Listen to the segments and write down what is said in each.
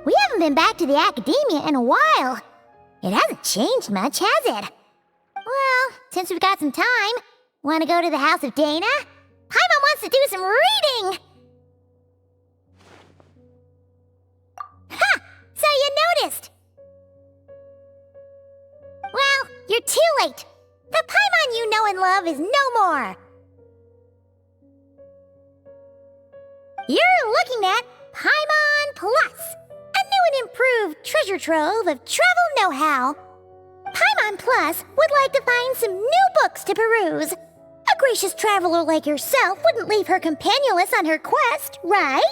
We haven't been back to the academia in a while. It hasn't changed much, has it? Well, since we've got some time, want to go to the house of Dana? Paimon wants to do some reading! Ha! So you noticed! Well, you're too late. The Paimon you know and love is no more. You're looking at Paimon Plus, a new and improved treasure trove of travel know-how. Paimon Plus would like to find some new books to peruse. A gracious traveler like yourself wouldn't leave her companionless on her quest, right?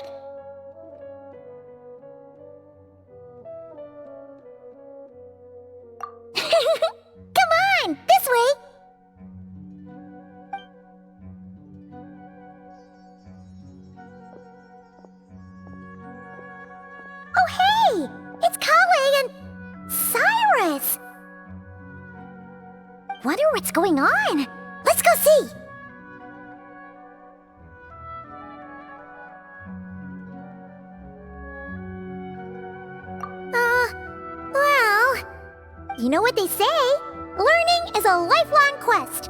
Come on, this way! Oh hey! It's Kale and Cyrus! Wonder what's going on. Let's go see! Well, you know what they say? Learning is a lifelong quest.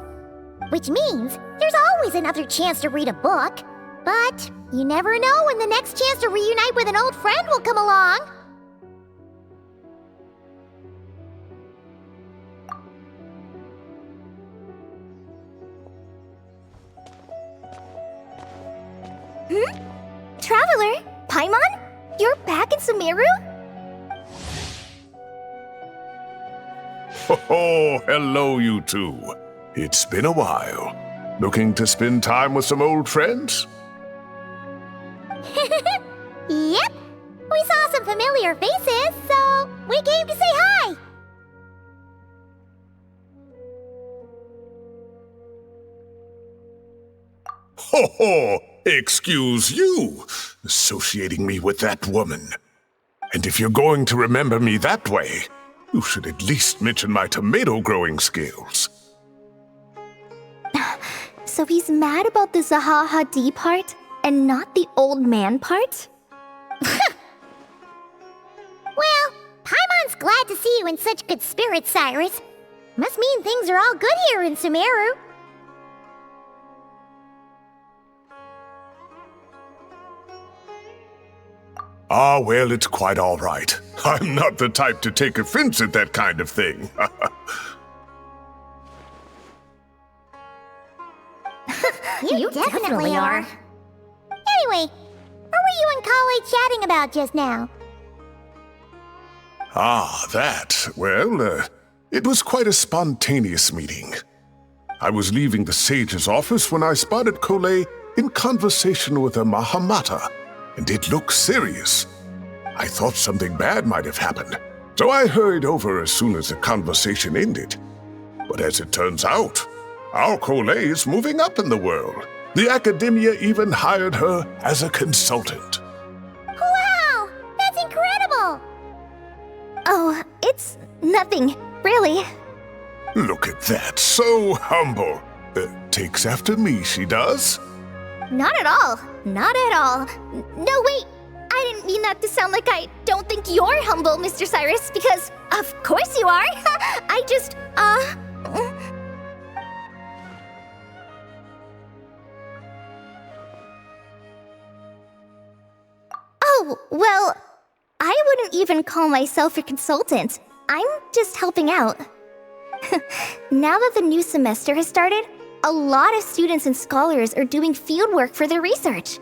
Which means there's always another chance to read a book. But you never know when the next chance to reunite with an old friend will come along. Traveler? Paimon? You're back in Sumeru? Oh, hello, you two. It's been a while. Looking to spend time with some old friends? Yep. We saw some familiar faces, so we came to say hi. Ho ho! Excuse you, associating me with that woman. And if you're going to remember me that way, you should at least mention my tomato growing skills. So he's mad about the Zaha Hadid part and not the old man part? Well, Paimon's glad to see you in such good spirits, Cyrus. Must mean things are all good here in Sumeru. Ah, well, it's quite all right. I'm not the type to take offense at that kind of thing. You definitely are. Anyway, what were you and Kale chatting about just now? Ah, that. Well, it was quite a spontaneous meeting. I was leaving the sage's office when I spotted Kole in conversation with a Mahamata, and it looked serious. I thought something bad might have happened, so I hurried over as soon as the conversation ended. But as it turns out, our Kole is moving up in the world. The academia even hired her as a consultant. Wow! That's incredible! Oh, it's nothing, really. Look at that, so humble. Takes after me, she does. Not at all. Not at all. No, wait. I didn't mean that to sound like I don't think you're humble, Mr. Cyrus, because of course you are. I just, Oh, well, I wouldn't even call myself a consultant. I'm just helping out. Now that the new semester has started, a lot of students and scholars are doing fieldwork for their research.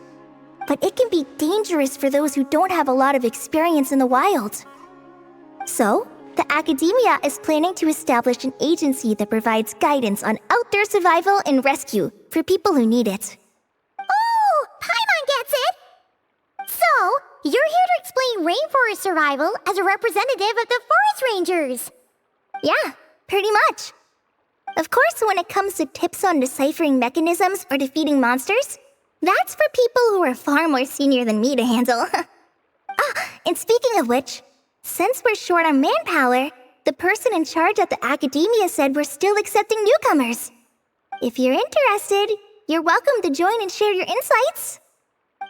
But it can be dangerous for those who don't have a lot of experience in the wild. So, the academia is planning to establish an agency that provides guidance on outdoor survival and rescue for people who need it. Oh, Paimon gets it! So, you're here to explain rainforest survival as a representative of the forest rangers. Yeah, pretty much. Of course, when it comes to tips on deciphering mechanisms or defeating monsters, that's for people who are far more senior than me to handle. And speaking of which, since we're short on manpower, the person in charge at the academia said we're still accepting newcomers. If you're interested, you're welcome to join and share your insights.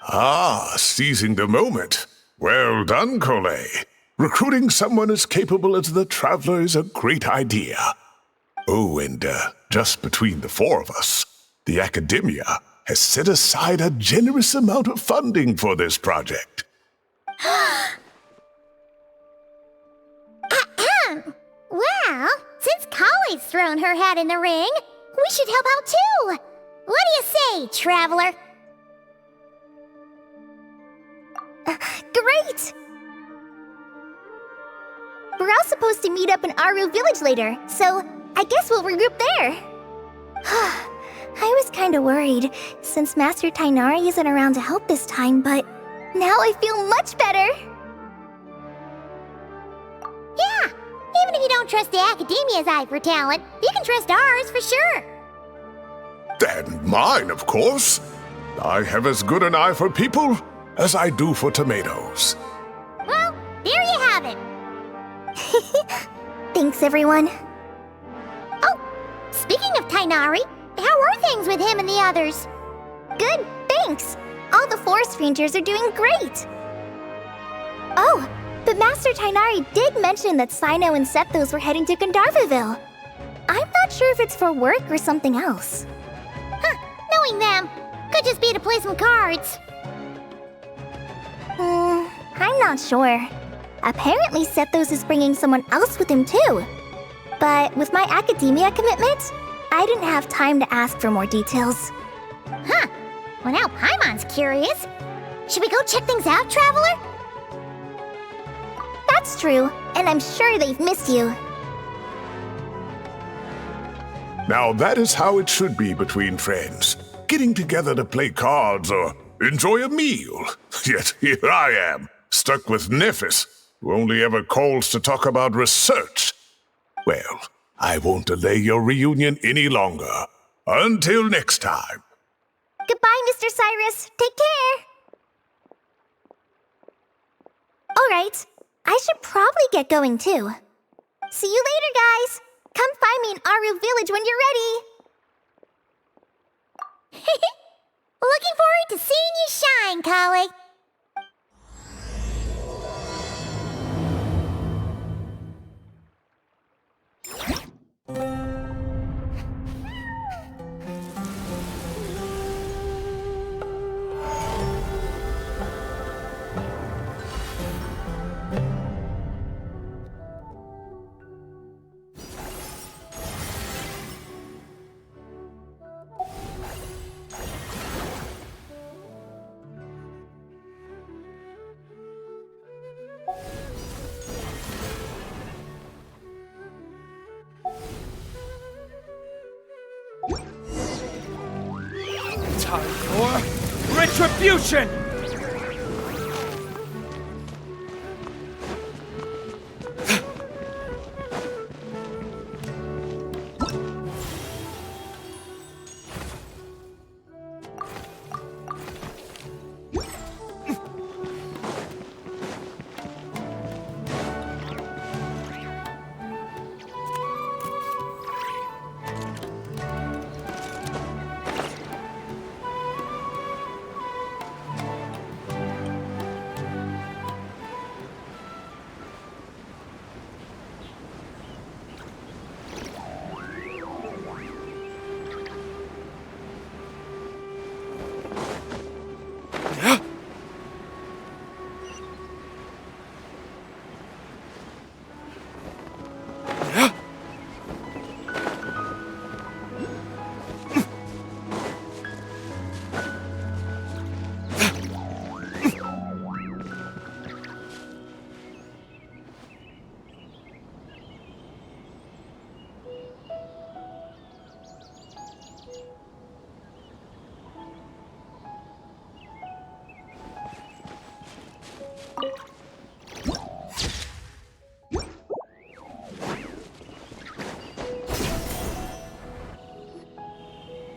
Ah, seizing the moment. Well done, Cole. Recruiting someone as capable as the Traveler is a great idea. Oh, and just between the four of us, the Academia has set aside a generous amount of funding for this project. Well, since Kali's thrown her hat in the ring, we should help out too. What do you say, Traveler? Great! We're all supposed to meet up in Aru Village later, so I guess we'll regroup there. I was kinda worried, since Master Tainari isn't around to help this time, but now I feel much better! Yeah, even if you don't trust the Academia's eye for talent, you can trust ours for sure. And mine, of course. I have as good an eye for people as I do for tomatoes. Well, there you have it. Thanks, everyone. Oh, speaking of Tainari, how are things with him and the others? Good, thanks! All the forest rangers are doing great! Oh, but Master Tainari did mention that Sino and Sethos were heading to Gandharvaville. I'm not sure if it's for work or something else. Huh, knowing them, could just be to play some cards. I'm not sure. Apparently Sethos is bringing someone else with him too. But with my academia commitment, I didn't have time to ask for more details. Huh, well now Paimon's curious. Should we go check things out, Traveler? That's true, and I'm sure they've missed you. Now that is how it should be between friends. Getting together to play cards or enjoy a meal. Yet here I am, stuck with Nephis, who only ever calls to talk about research. Well, I won't delay your reunion any longer. Until next time. Goodbye, Mr. Cyrus. Take care. Alright, I should probably get going too. See you later, guys. Come find me in Aru Village when you're ready. Looking forward to seeing you shine, Kali. Time for retribution!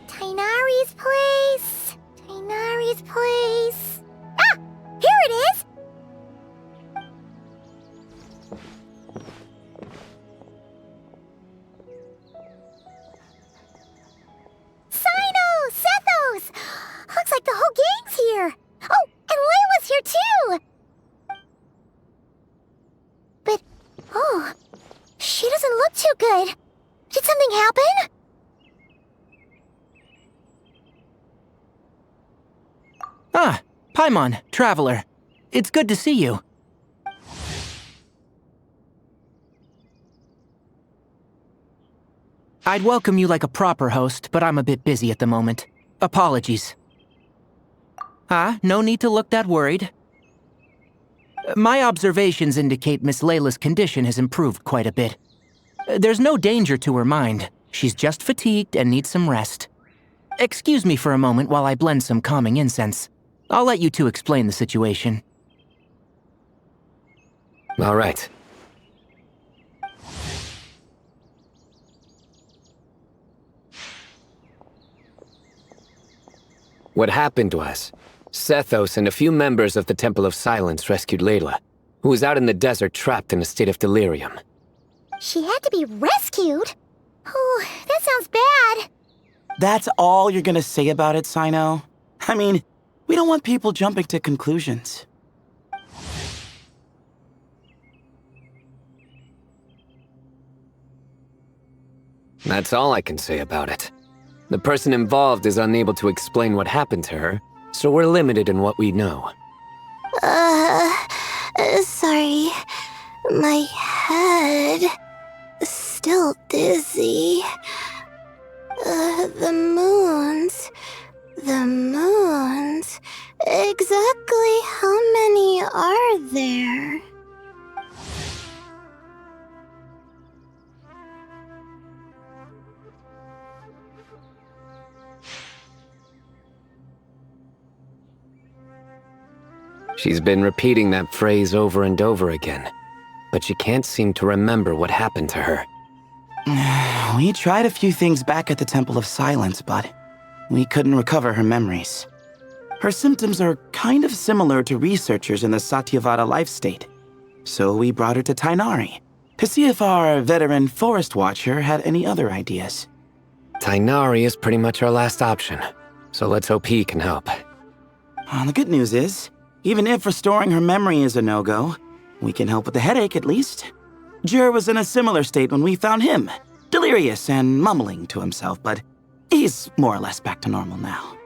Tainari's place. Tainari's place. Ah! Here it is! Sino! Sethos! Looks like the whole gang's here. Oh, and Layla's here too! too good. Did something happen? Ah, Paimon, Traveler. It's good to see you. I'd welcome you like a proper host, but I'm a bit busy at the moment. Apologies. No need to look that worried. My observations indicate Miss Layla's condition has improved quite a bit. There's no danger to her mind. She's just fatigued and needs some rest. Excuse me for a moment while I blend some calming incense. I'll let you two explain the situation. All right. What happened was, Sethos and a few members of the Temple of Silence rescued Layla, who was out in the desert trapped in a state of delirium. She had to be rescued? Oh, that sounds bad. That's all you're gonna say about it, Sino? I mean, we don't want people jumping to conclusions. That's all I can say about it. The person involved is unable to explain what happened to her, so we're limited in what we know. Sorry. My head. Still dizzy. The moons. Exactly how many are there? She's been repeating that phrase over and over again, but she can't seem to remember what happened to her. We tried a few things back at the Temple of Silence, but we couldn't recover her memories. Her symptoms are kind of similar to researchers in the Satyavada life state, so we brought her to Tainari to see if our veteran forest watcher had any other ideas. Tainari is pretty much our last option, so let's hope he can help. The good news is, even if restoring her memory is a no-go, we can help with the headache at least. Jur was in a similar state when we found him, delirious and mumbling to himself, but he's more or less back to normal now.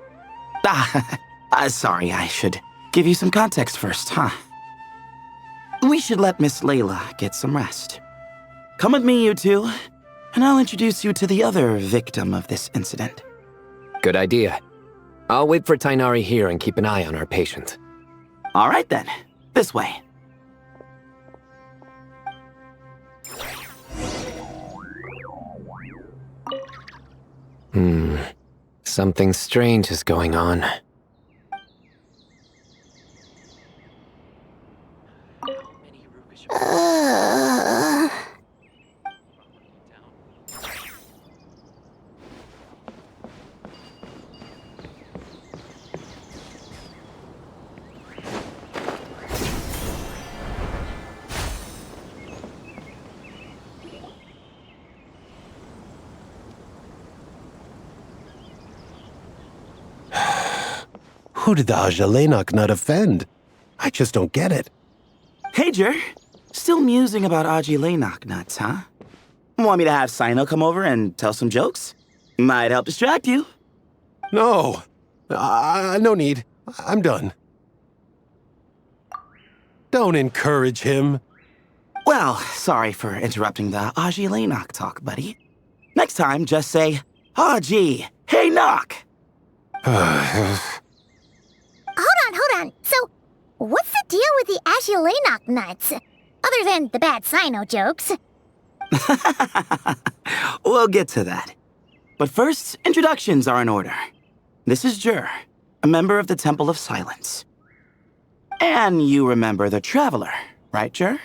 Sorry, I should give you some context first, huh? We should let Miss Layla get some rest. Come with me, you two, and I'll introduce you to the other victim of this incident. Good idea. I'll wait for Tainari here and keep an eye on our patient. All right then, this way. Something strange is going on. Who did the Ajalenok not offend? I just don't get it. Hey, Jur. Still musing about Aji Laynok nuts, huh? Want me to have Sino come over and tell some jokes? Might help distract you. No. No need. I'm done. Don't encourage him. Well, sorry for interrupting the Aji Laynok talk, buddy. Next time, just say, Aji, hey, knock! Hold on. So, what's the deal with the Ashilenok nuts? Other than the bad Sino jokes. We'll get to that. But first, introductions are in order. This is Jur, a member of the Temple of Silence. And you remember the Traveler, right, Jur?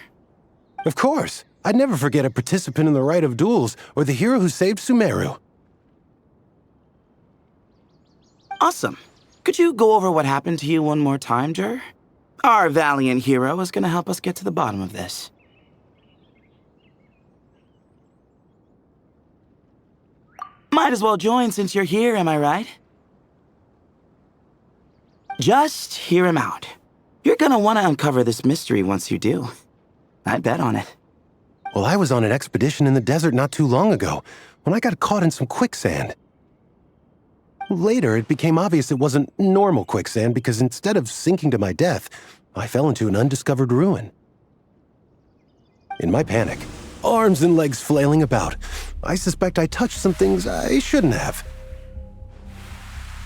Of course. I'd never forget a participant in the Rite of Duels or the hero who saved Sumeru. Awesome. Could you go over what happened to you one more time, Jur? Our valiant hero is gonna help us get to the bottom of this. Might as well join since you're here, am I right? Just hear him out. You're gonna want to uncover this mystery once you do. I'd bet on it. Well, I was on an expedition in the desert not too long ago when I got caught in some quicksand. Later, it became obvious it wasn't normal quicksand because instead of sinking to my death, I fell into an undiscovered ruin. In my panic, arms and legs flailing about, I suspect I touched some things I shouldn't have.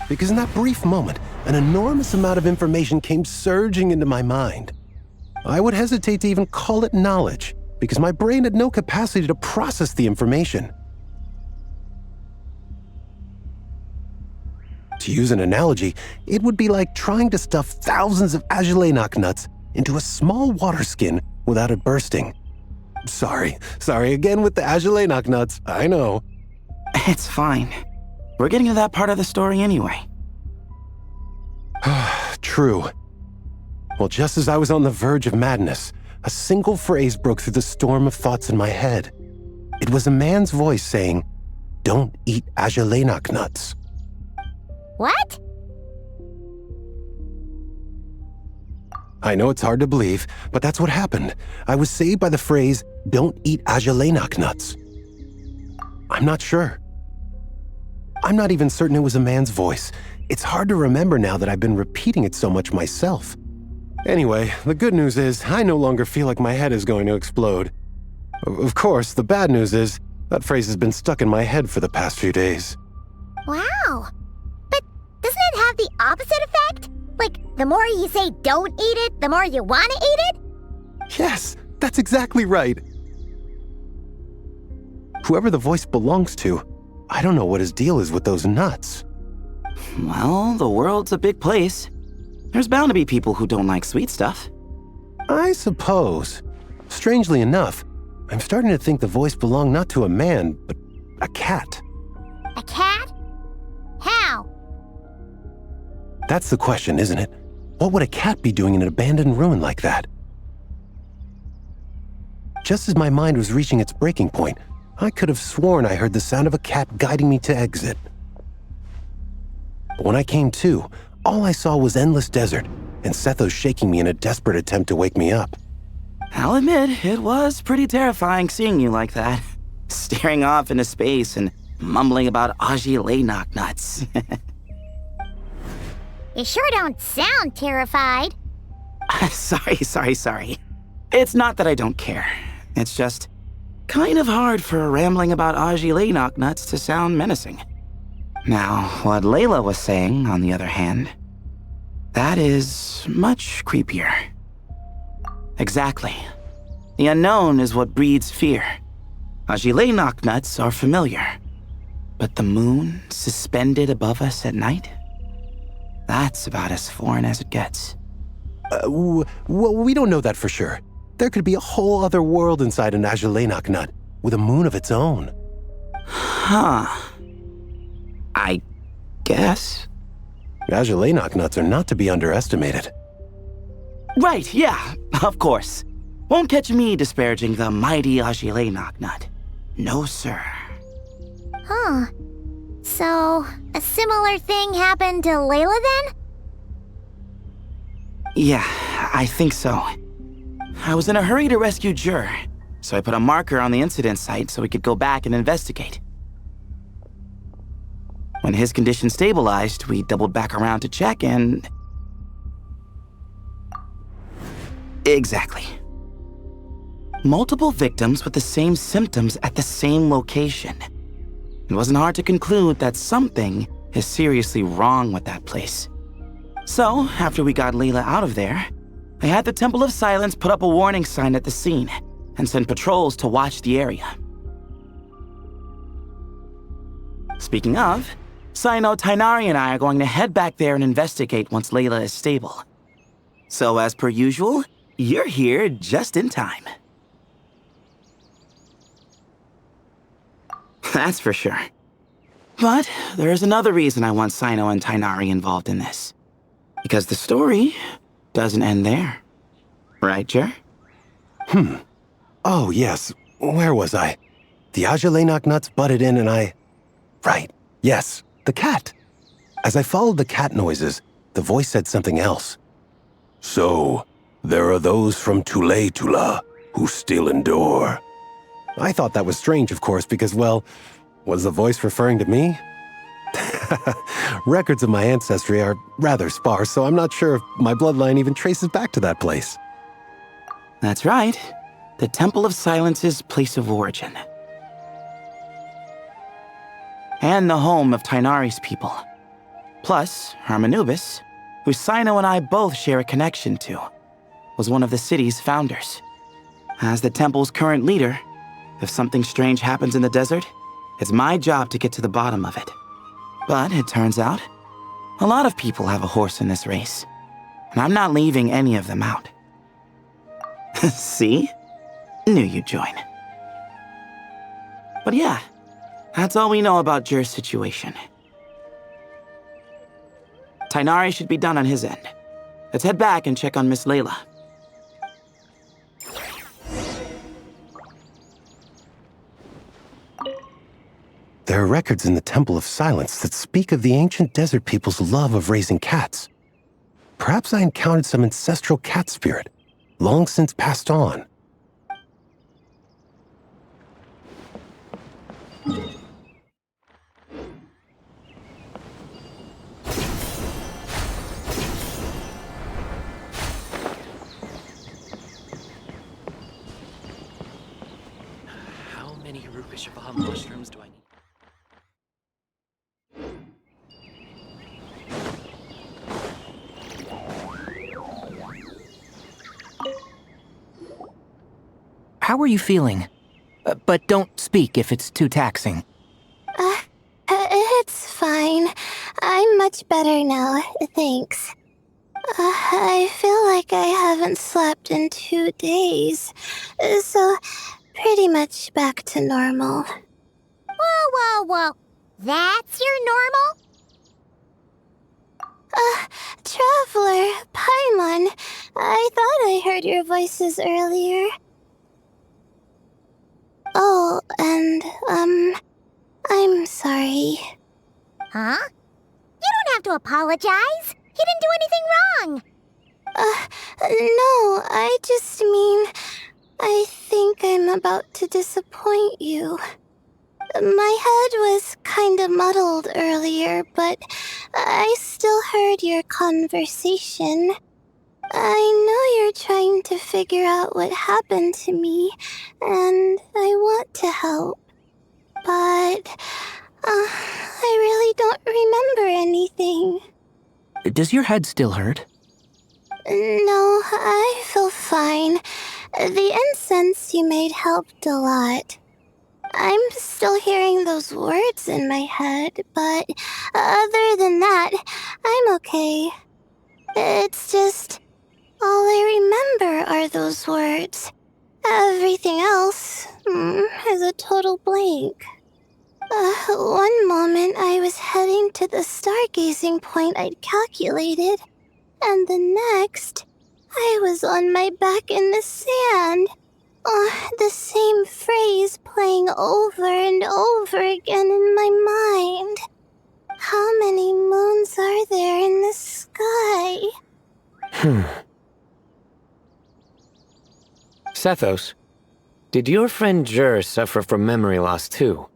Because in that brief moment, an enormous amount of information came surging into my mind. I would hesitate to even call it knowledge, because my brain had no capacity to process the information. To use an analogy, it would be like trying to stuff thousands of Agelenok nuts into a small water skin without it bursting. Sorry again with the Agelenok nuts, I know. It's fine. We're getting to that part of the story anyway. True. Well, just as I was on the verge of madness, a single phrase broke through the storm of thoughts in my head. It was a man's voice saying, "Don't eat Agelenok nuts." What? I know it's hard to believe, but that's what happened. I was saved by the phrase, "Don't eat Agelenok nuts." I'm not sure. I'm not even certain it was a man's voice. It's hard to remember now that I've been repeating it so much myself. Anyway, the good news is I no longer feel like my head is going to explode. Of course, the bad news is that phrase has been stuck in my head for the past few days. Wow. But doesn't it have the opposite effect? Like, the more you say don't eat it, the more you want to eat it? Yes, that's exactly right. Whoever the voice belongs to, I don't know what his deal is with those nuts. Well, the world's a big place. There's bound to be people who don't like sweet stuff. I suppose. Strangely enough, I'm starting to think the voice belonged not to a man, but a cat. A cat? How? That's the question, isn't it? What would a cat be doing in an abandoned ruin like that? Just as my mind was reaching its breaking point, I could have sworn I heard the sound of a cat guiding me to exit. But when I came to, all I saw was endless desert, and Sethos shaking me in a desperate attempt to wake me up. I'll admit, it was pretty terrifying seeing you like that. Staring off into space and mumbling about Agelenok nuts. You sure don't sound terrified. Sorry. It's not that I don't care. It's just kind of hard for rambling about Agelenok nuts to sound menacing. Now, what Layla was saying, on the other hand, that is much creepier. Exactly. The unknown is what breeds fear. Agelenok nuts are familiar, but the moon suspended above us at night? That's about as foreign as it gets. Well, we don't know that for sure. There could be a whole other world inside an Agelenok nut, with a moon of its own. Huh. I guess. Agelenok nuts are not to be underestimated. Right, yeah, of course. Won't catch me disparaging the mighty Agelenok nut. No, sir. Huh. So, a similar thing happened to Layla then? Yeah, I think so. I was in a hurry to rescue Jur, so I put a marker on the incident site so we could go back and investigate. When his condition stabilized, we doubled back around to check and... Exactly. Multiple victims with the same symptoms at the same location. It wasn't hard to conclude that something is seriously wrong with that place. So, after we got Layla out of there, I had the Temple of Silence put up a warning sign at the scene and send patrols to watch the area. Speaking of, Sino, Tainari, and I are going to head back there and investigate once Layla is stable. So, as per usual, you're here just in time. That's for sure. But there's another reason I want Sino and Tainari involved in this. Because the story doesn't end there. Right, Jer? Oh, yes. Where was I? The Agelenok nuts butted in and I... Right. Yes, the cat. As I followed the cat noises, the voice said something else. So, there are those from Tule Tula who still endure. I thought that was strange, of course, because, well, was the voice referring to me? Records of my ancestry are rather sparse, so I'm not sure if my bloodline even traces back to that place. That's right. The Temple of Silence's place of origin. And the home of Tainari's people. Plus, Harmonubis, who Sino and I both share a connection to, was one of the city's founders. As the temple's current leader, if something strange happens in the desert, it's my job to get to the bottom of it. But it turns out, a lot of people have a horse in this race, and I'm not leaving any of them out. See? Knew you'd join. But yeah, that's all we know about Jur's situation. Tainari should be done on his end. Let's head back and check on Miss Layla. There are records in the Temple of Silence that speak of the ancient desert people's love of raising cats. Perhaps I encountered some ancestral cat spirit, long since passed on. How many Rupeshiva mushrooms do I need? How are you feeling? But don't speak if it's too taxing. It's fine. I'm much better now, thanks. I feel like I haven't slept in 2 days, so pretty much back to normal. Whoa. That's your normal? Traveler, Paimon, I thought I heard your voices earlier. Oh, and, I'm sorry. Huh? You don't have to apologize. You didn't do anything wrong. No, I just mean, I think I'm about to disappoint you. My head was kinda muddled earlier, but I still heard your conversation. I know you're trying to figure out what happened to me, and I want to help. But, I really don't remember anything. Does your head still hurt? No, I feel fine. The incense you made helped a lot. I'm still hearing those words in my head, but other than that, I'm okay. It's just, all I remember are those words. Everything else is a total blank. One moment I was heading to the stargazing point I'd calculated, and the next, I was on my back in the sand. The same phrase playing over and over again in my mind. How many moons are there in the sky? Sethos, did your friend Jur suffer from memory loss too?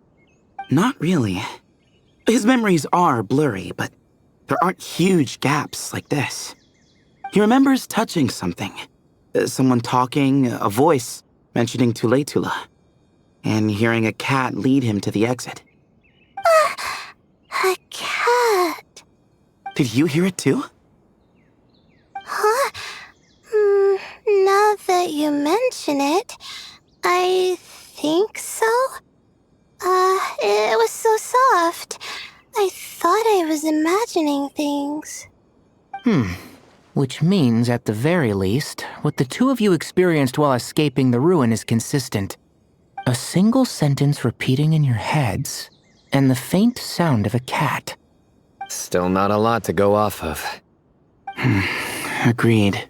Not really. His memories are blurry, but there aren't huge gaps like this. He remembers touching something. Someone talking, a voice mentioning Tuletula, and hearing a cat lead him to the exit. A cat. Did you hear it too? Huh? Now that you mention it, I think so. It was so soft. I thought I was imagining things. Which means, at the very least, what the two of you experienced while escaping the ruin is consistent. A single sentence repeating in your heads, and the faint sound of a cat. Still not a lot to go off of. Agreed.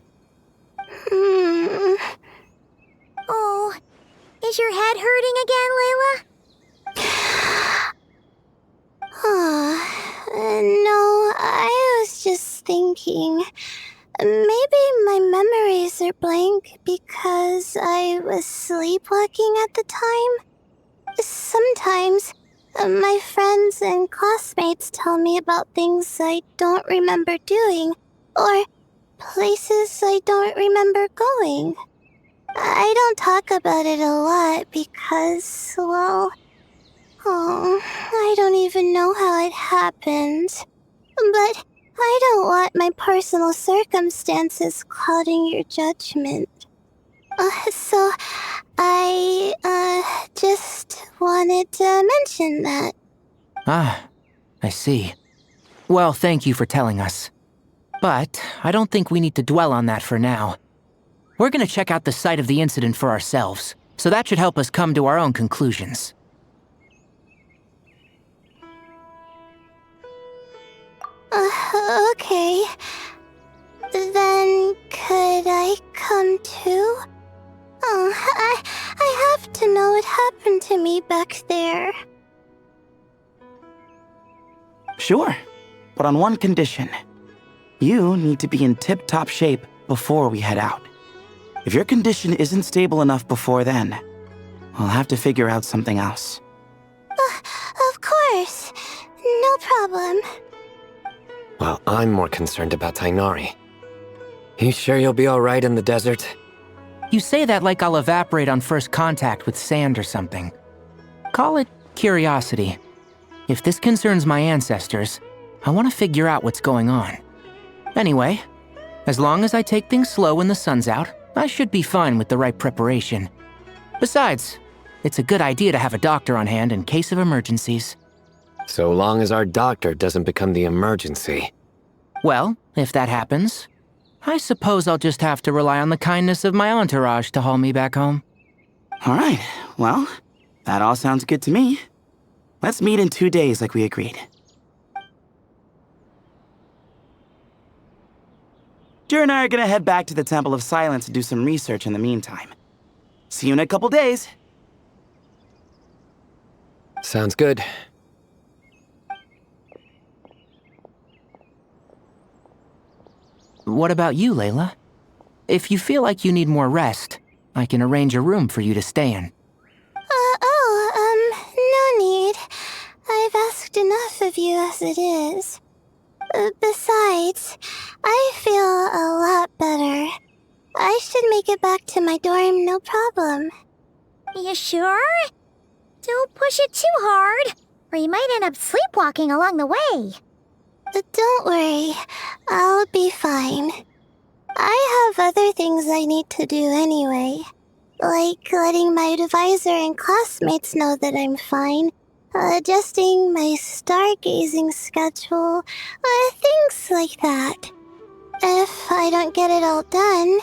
Oh, is your head hurting again, Layla? No, I was just thinking. Maybe my memories are blank because I was sleepwalking at the time. Sometimes, my friends and classmates tell me about things I don't remember doing, or places I don't remember going. I don't talk about it a lot because, well, I don't even know how it happened. But I don't want my personal circumstances clouding your judgment. So I, just wanted to mention that. Ah, I see. Well, thank you for telling us. But I don't think we need to dwell on that for now. We're gonna check out the site of the incident for ourselves, so that should help us come to our own conclusions. Okay. Then could I come too? I have to know what happened to me back there. Sure, but on one condition. You need to be in tip-top shape before we head out. If your condition isn't stable enough before then, we'll have to figure out something else. Of course. No problem. Well, I'm more concerned about Tainari. You sure you'll be alright in the desert? You say that like I'll evaporate on first contact with sand or something. Call it curiosity. If this concerns my ancestors, I want to figure out what's going on. Anyway, as long as I take things slow when the sun's out, I should be fine with the right preparation. Besides, it's a good idea to have a doctor on hand in case of emergencies. So long as our doctor doesn't become the emergency. Well, if that happens, I suppose I'll just have to rely on the kindness of my entourage to haul me back home. All right, well, that all sounds good to me. Let's meet in 2 days like we agreed. Jer and I are gonna head back to the Temple of Silence to do some research in the meantime. See you in a couple days. Sounds good. What about you, Layla? If you feel like you need more rest, I can arrange a room for you to stay in. No need. I've asked enough of you as it is. Besides, I feel a lot better. I should make it back to my dorm, no problem. You sure? Don't push it too hard, or you might end up sleepwalking along the way. Don't worry, I'll be fine. I have other things I need to do anyway. Like letting my advisor and classmates know that I'm fine, adjusting my stargazing schedule, things like that. If I don't get it all done,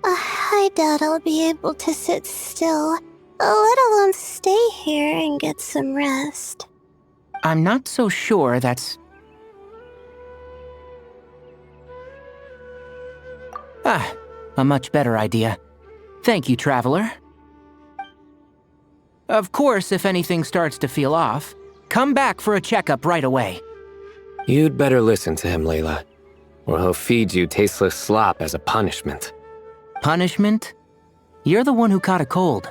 I doubt I'll be able to sit still, let alone stay here and get some rest. I'm not so sure that's... a much better idea. Thank you, Traveler. Of course, if anything starts to feel off, come back for a checkup right away. You'd better listen to him, Layla, or he'll feed you tasteless slop as a punishment. Punishment? You're the one who caught a cold.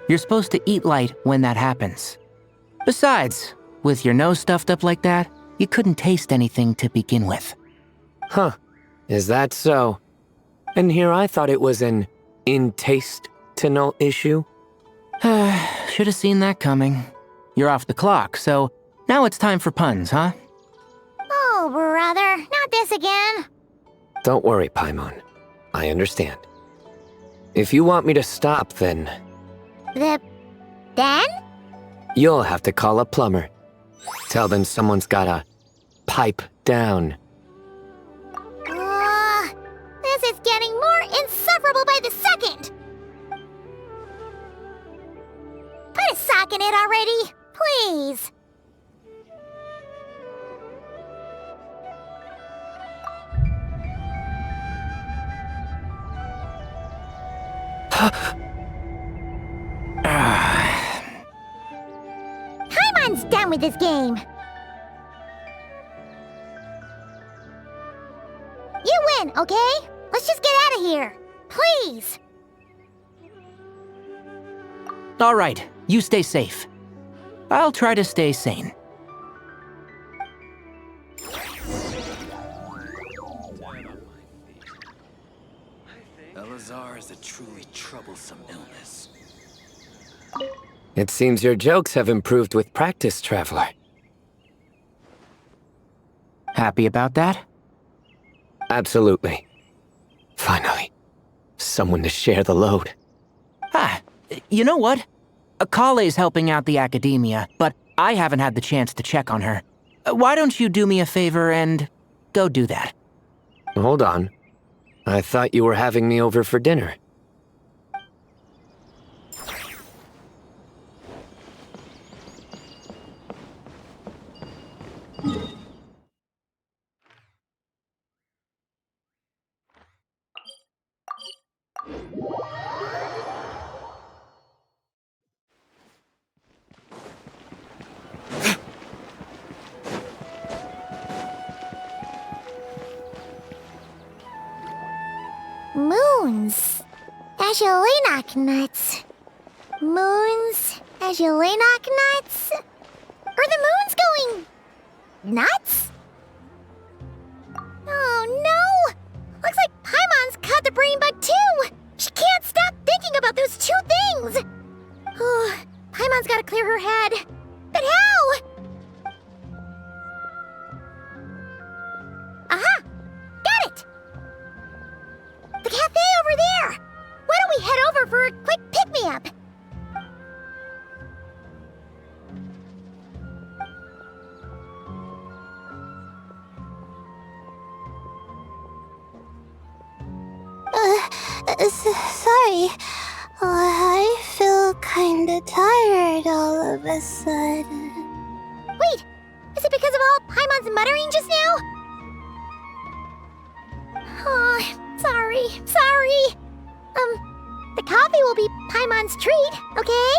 You're supposed to eat light when that happens. Besides, with your nose stuffed up like that, you couldn't taste anything to begin with. Huh. Is that so? And here I thought it was an intestinal issue. Should have seen that coming. You're off the clock, so now it's time for puns, huh? Oh, brother, not this again. Don't worry, Paimon. I understand. If you want me to stop, then Then? you'll have to call a plumber. Tell them someone's gotta pipe down. This is getting more insufferable by the second. Put a sock in it already, please. Paimon's done with this game. You win, okay? All right, you stay safe. I'll try to stay sane. Elazar is a truly troublesome illness. It seems your jokes have improved with practice, Traveler. Happy about that? Absolutely. Finally, someone to share the load. Ah, you know what? Kale's helping out the academia, but I haven't had the chance to check on her. Why don't you do me a favor and go do that? Hold on. I thought you were having me over for dinner. Moons. Azulenok nuts. Moons. Azulenok nuts? Are the moons going nuts? Oh no! Looks like Paimon's caught the brain bug too! She can't stop thinking about those two things! Oh, Paimon's gotta clear her head. But how? Aha! Got it! The cafe over there! Why don't we head over for a quick pick-me-up? Sorry. I feel kinda tired all of a sudden. Wait! Is it because of all Paimon's muttering just now? Oh, sorry. The coffee will be Paimon's treat, okay?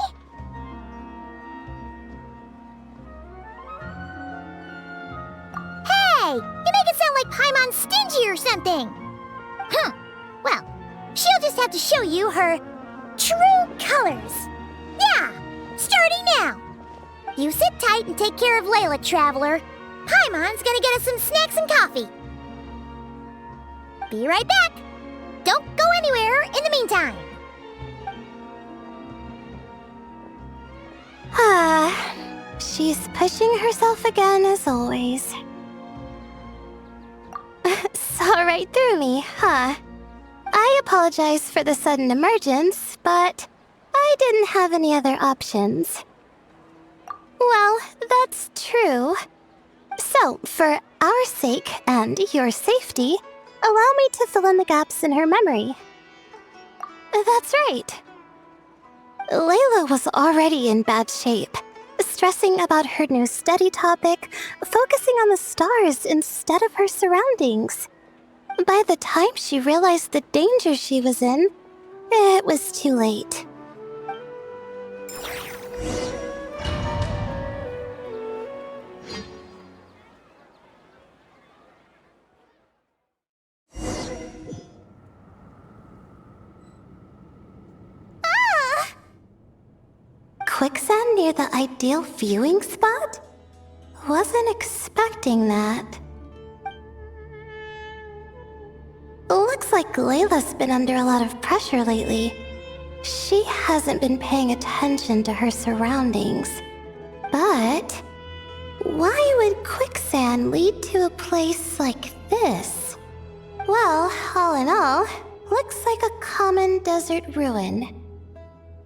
Hey! You make it sound like Paimon's stingy or something! Well, she'll just have to show you her true colors. Yeah! Starting now! You sit tight and take care of Layla, Traveler. Paimon's gonna get us some snacks and coffee. Be right back. Don't go anywhere in the meantime. She's pushing herself again as always. Saw right through me, huh? I apologize for the sudden emergence, but I didn't have any other options. Well, that's true. So, for our sake and your safety, allow me to fill in the gaps in her memory. That's right. Layla was already in bad shape, stressing about her new study topic, focusing on the stars instead of her surroundings. By the time she realized the danger she was in, it was too late. Quicksand near the ideal viewing spot? Wasn't expecting that. Looks like Layla's been under a lot of pressure lately. She hasn't been paying attention to her surroundings. But why would quicksand lead to a place like this? Well, all in all, looks like a common desert ruin.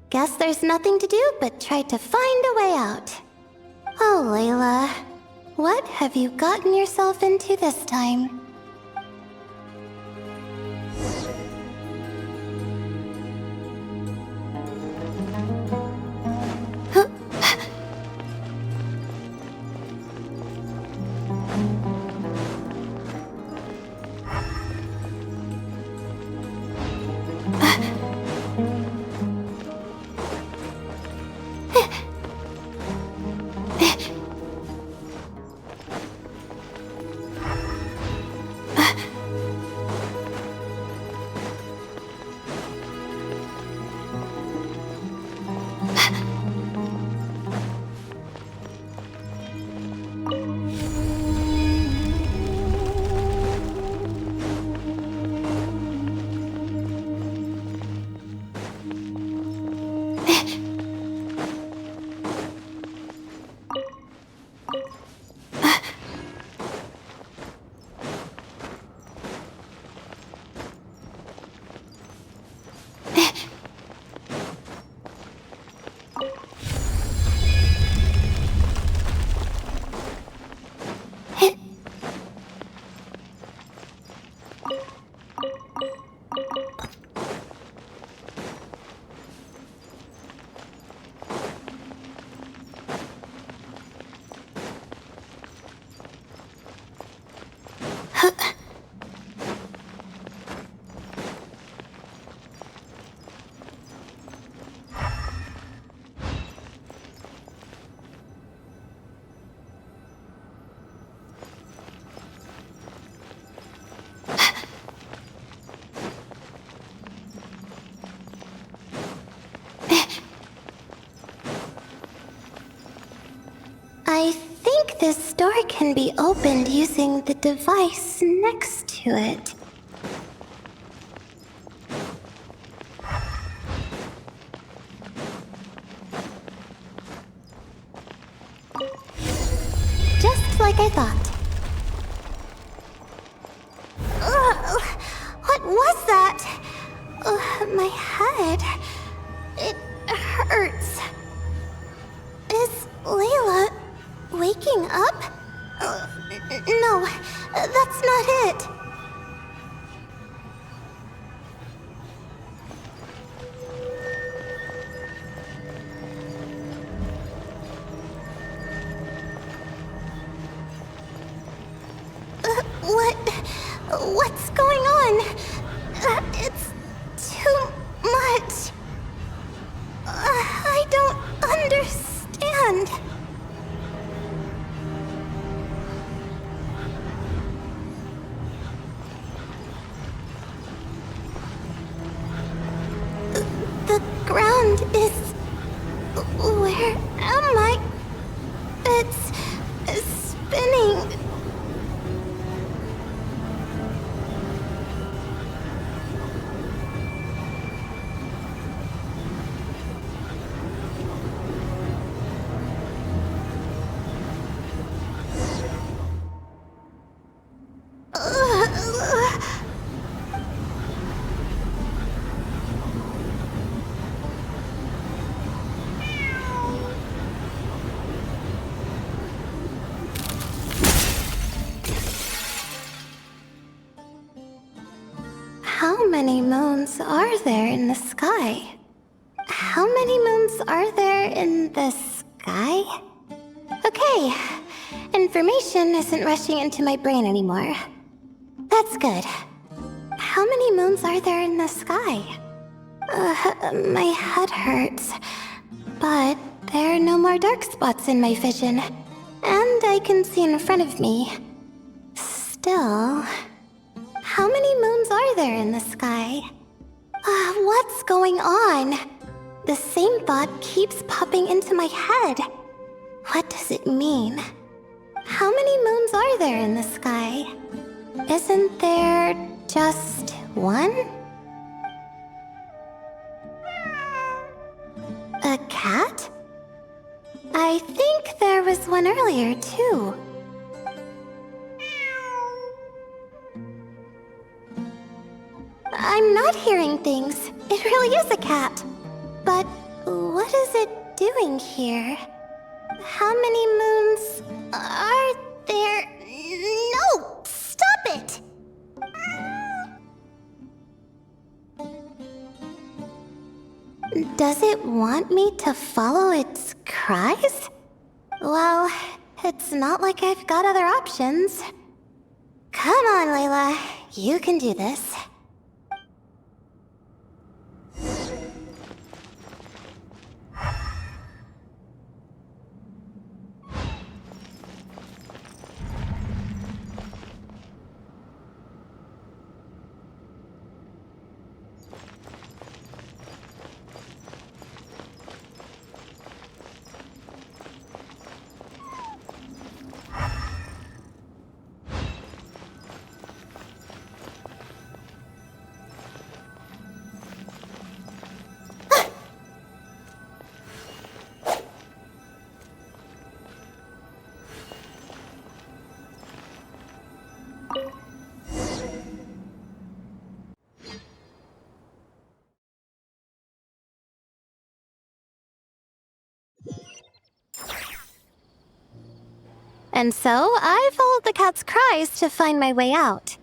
Guess there's nothing to do but try to find a way out. Oh, Layla, what have you gotten yourself into this time? This door can be opened using the device next to it. Just like I thought. Ugh, what was that? My head. It hurts. Is Layla waking up? No, that's not it. What's going on? It's too much. I don't understand. The ground is... Where am I? It's spinning. How many moons are there in the sky? How many moons are there in the sky? Okay, information isn't rushing into my brain anymore. That's good. How many moons are there in the sky? My head hurts, but there are no more dark spots in my vision, and I can see in front of me. Still... How many moons are there in the sky? What's going on? The same thought keeps popping into my head. What does it mean? How many moons are there in the sky? Isn't there just one? A cat? I think there was one earlier, too. I'm not hearing things. It really is a cat. But what is it doing here? How many moons are there? No! Stop it! Does it want me to follow its cries? Well, it's not like I've got other options. Come on, Layla. You can do this. And so, I followed the cat's cries to find my way out.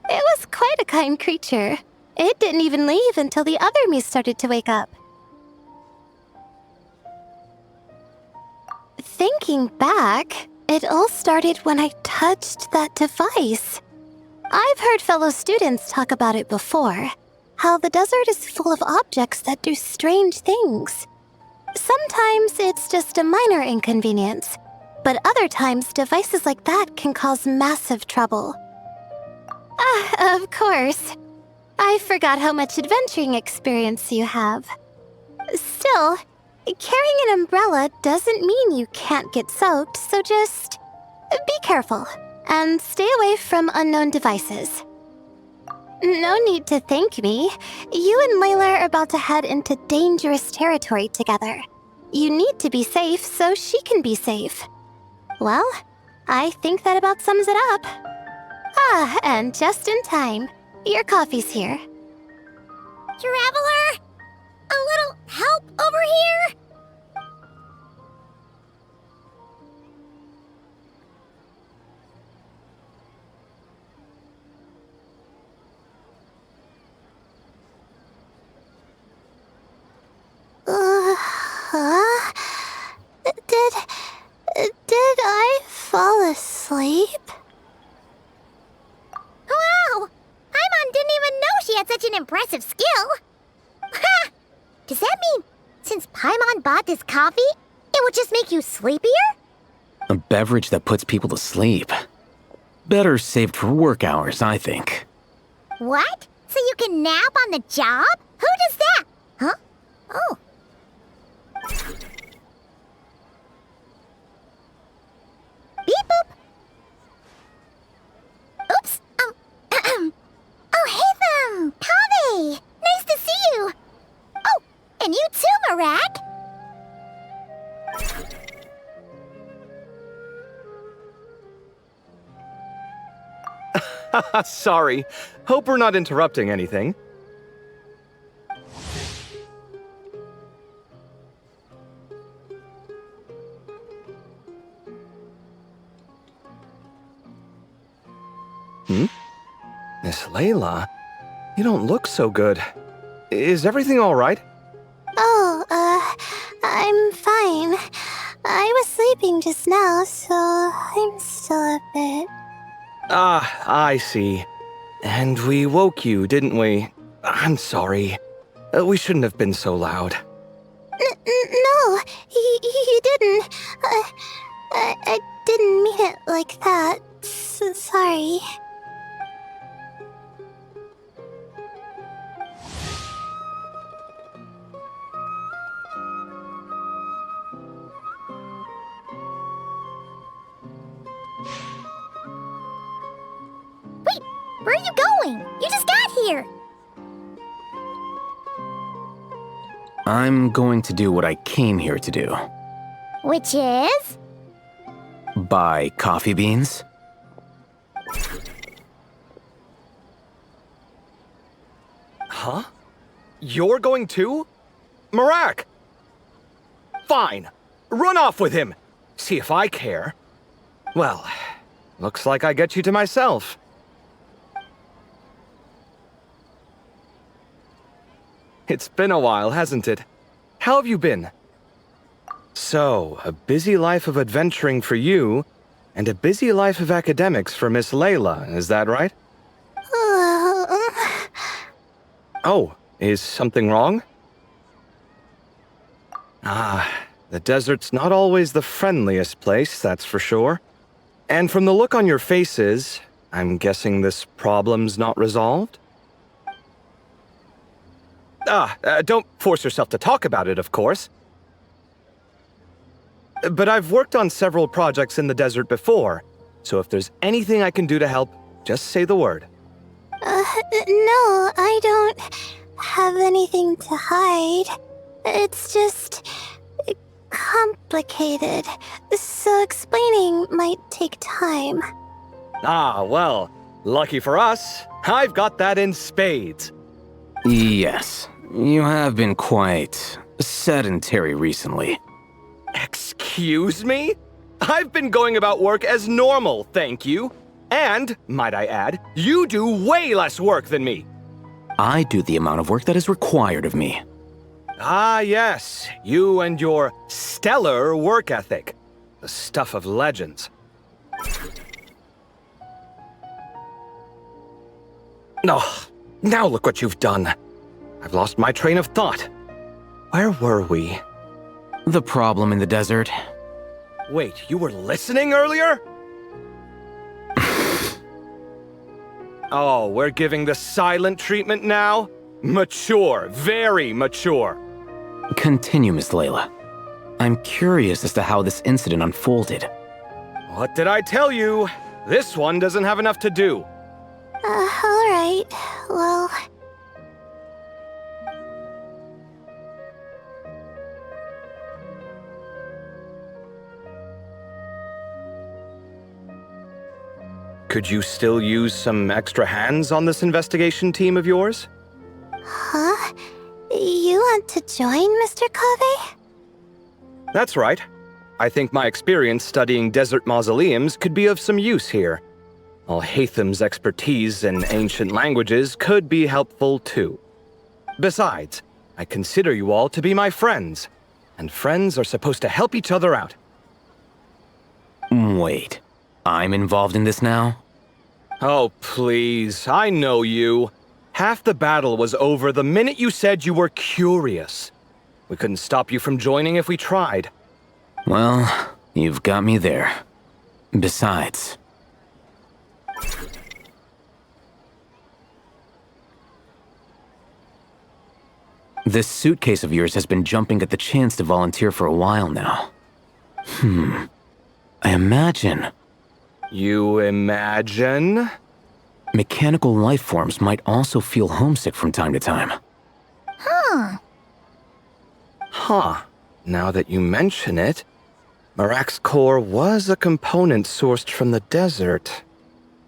It was quite a kind creature. It didn't even leave until the other me started to wake up. Thinking back, it all started when I touched that device. I've heard fellow students talk about it before, how the desert is full of objects that do strange things. Sometimes it's just a minor inconvenience, but other times devices like that can cause massive trouble. Of course. I forgot how much adventuring experience you have. Still, carrying an umbrella doesn't mean you can't get soaked, so just Be careful, and stay away from unknown devices. No need to thank me. You and Layla are about to head into dangerous territory together. You need to be safe so she can be safe. Well, I think that about sums it up. Ah, and just in time. Your coffee's here. Traveler? A little help over here? Did I fall asleep? Wow! Paimon didn't even know she had such an impressive skill! Ha! Does that mean since Paimon bought this coffee, it would just make you sleepier? A beverage that puts people to sleep. Better saved for work hours, I think. What? So you can nap on the job? Who does that? Huh? Oh. Beep boop. Oops. Oh, hey them! Kave! Nice to see you! Oh, and you too, Marak! Sorry. Hope we're not interrupting anything. Miss Layla, you don't look so good. Is everything all right? Oh, I'm fine. I was sleeping just now, so I'm still a bit... Ah, I see. And we woke you, didn't we? I'm sorry. We shouldn't have been so loud. No, you didn't. I didn't mean it like that. Sorry. Wait, where are you going? You just got here! I'm going to do what I came here to do. Which is? Buy coffee beans. Huh? You're going too? Marak! Fine. Run off with him. See if I care. Well, looks like I get you to myself. It's been a while, hasn't it? How have you been? So, a busy life of adventuring for you, and a busy life of academics for Miss Layla, is that right? Oh, is something wrong? Ah, the desert's not always the friendliest place, that's for sure. And from the look on your faces, I'm guessing this problem's not resolved? Don't force yourself to talk about it, of course. But I've worked on several projects in the desert before, so if there's anything I can do to help, just say the word. No, I don't have anything to hide. It's just complicated, so explaining might take time. Ah, well, lucky for us, I've got that in spades. Yes, you have been quite sedentary recently. Excuse me? I've been going about work as normal, thank you. And, might I add, you do way less work than me. I do the amount of work that is required of me. Ah, yes, you and your stellar work ethic. The stuff of legends. Oh, now look what you've done. I've lost my train of thought. Where were we? The problem in the desert. Wait, you were listening earlier? Oh, we're giving the silent treatment now? Mature, very mature. Continue, Miss Layla. I'm curious as to how this incident unfolded. What did I tell you? This one doesn't have enough to do. Alright. Well... Could you still use some extra hands on this investigation team of yours? Huh? You want to join, Mr. Kave? That's right. I think my experience studying desert mausoleums could be of some use here. Al-Haytham's expertise in ancient languages could be helpful too. Besides, I consider you all to be my friends, and friends are supposed to help each other out. Wait, I'm involved in this now? Oh, please, I know you. Half the battle was over the minute you said you were curious. We couldn't stop you from joining if we tried. Well, you've got me there. Besides... This suitcase of yours has been jumping at the chance to volunteer for a while now. I imagine... You imagine? Mechanical life forms might also feel homesick from time to time. Huh. Now that you mention it, Marak's core was a component sourced from the desert.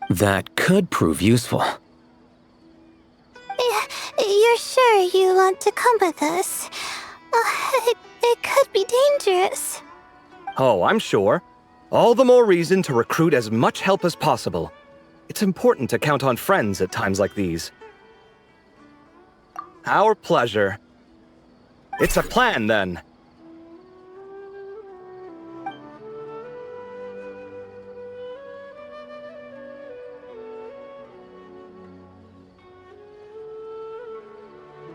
That could prove useful. You're sure you want to come with us? It could be dangerous. Oh, I'm sure. All the more reason to recruit as much help as possible. It's important to count on friends at times like these. Our pleasure. It's a plan, then.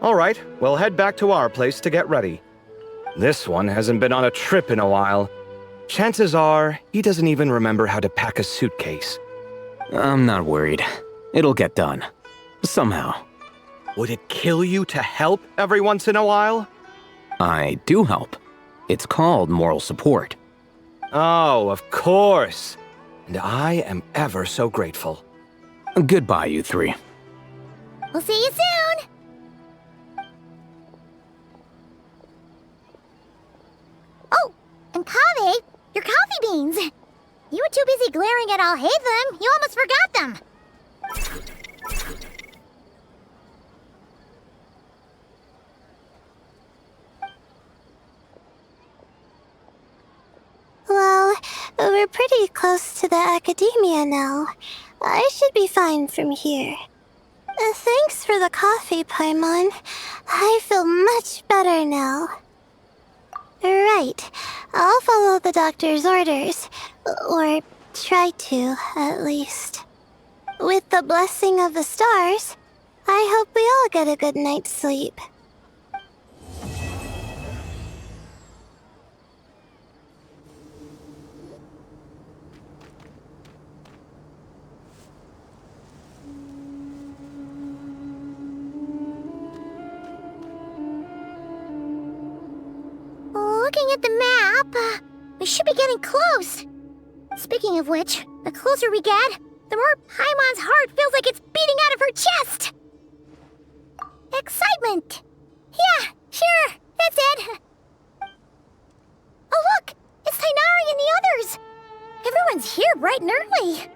All right, we'll head back to our place to get ready. This one hasn't been on a trip in a while. Chances are, he doesn't even remember how to pack a suitcase. I'm not worried. It'll get done. Somehow. Would it kill you to help every once in a while? I do help. It's called moral support. Oh, of course. And I am ever so grateful. Goodbye, you three. We'll see you soon! Oh, and Kave, your coffee beans! You were too busy glaring at Al-Haytham, you almost forgot them! Well, we're pretty close to the academia now. I should be fine from here. Thanks for the coffee, Paimon. I feel much better now. Right. I'll follow the doctor's orders. Or try to, at least. With the blessing of the stars, I hope we all get a good night's sleep. Looking at the map, we should be getting close. Speaking of which, the closer we get, the more Paimon's heart feels like it's beating out of her chest. Excitement. Yeah, sure, that's it. Oh look, it's Tainari and the others. Everyone's here bright and early.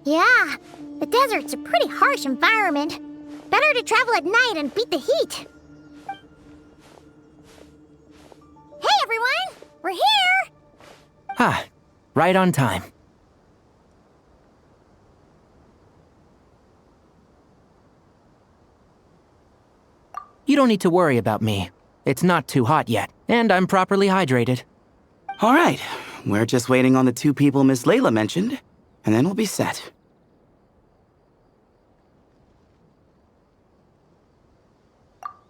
Yeah, the desert's a pretty harsh environment. Better to travel at night and beat the heat. Hey everyone, we're here! Ah, right on time. You don't need to worry about me. It's not too hot yet, and I'm properly hydrated. All right, we're just waiting on the two people Miss Layla mentioned, and then we'll be set.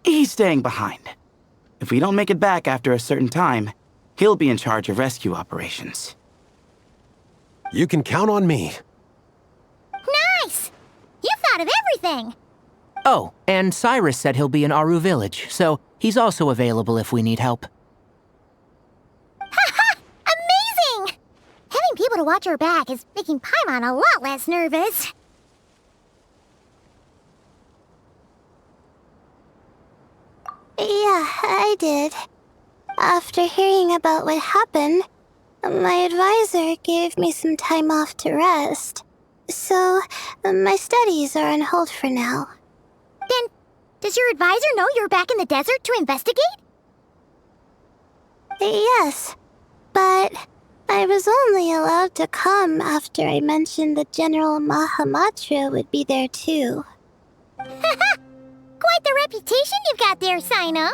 He's staying behind. If we don't make it back after a certain time, he'll be in charge of rescue operations. You can count on me. Nice! You thought of everything! Oh, and Cyrus said he'll be in Aru Village, so he's also available if we need help. Haha! Amazing! Having people to watch our back is making Paimon a lot less nervous. Yeah, I did. After hearing about what happened, my advisor gave me some time off to rest. So, my studies are on hold for now. Then, does your advisor know you're back in the desert to investigate? Yes, but I was only allowed to come after I mentioned that General Mahamatra would be there too. Haha! Quite the reputation you've got there, Sino.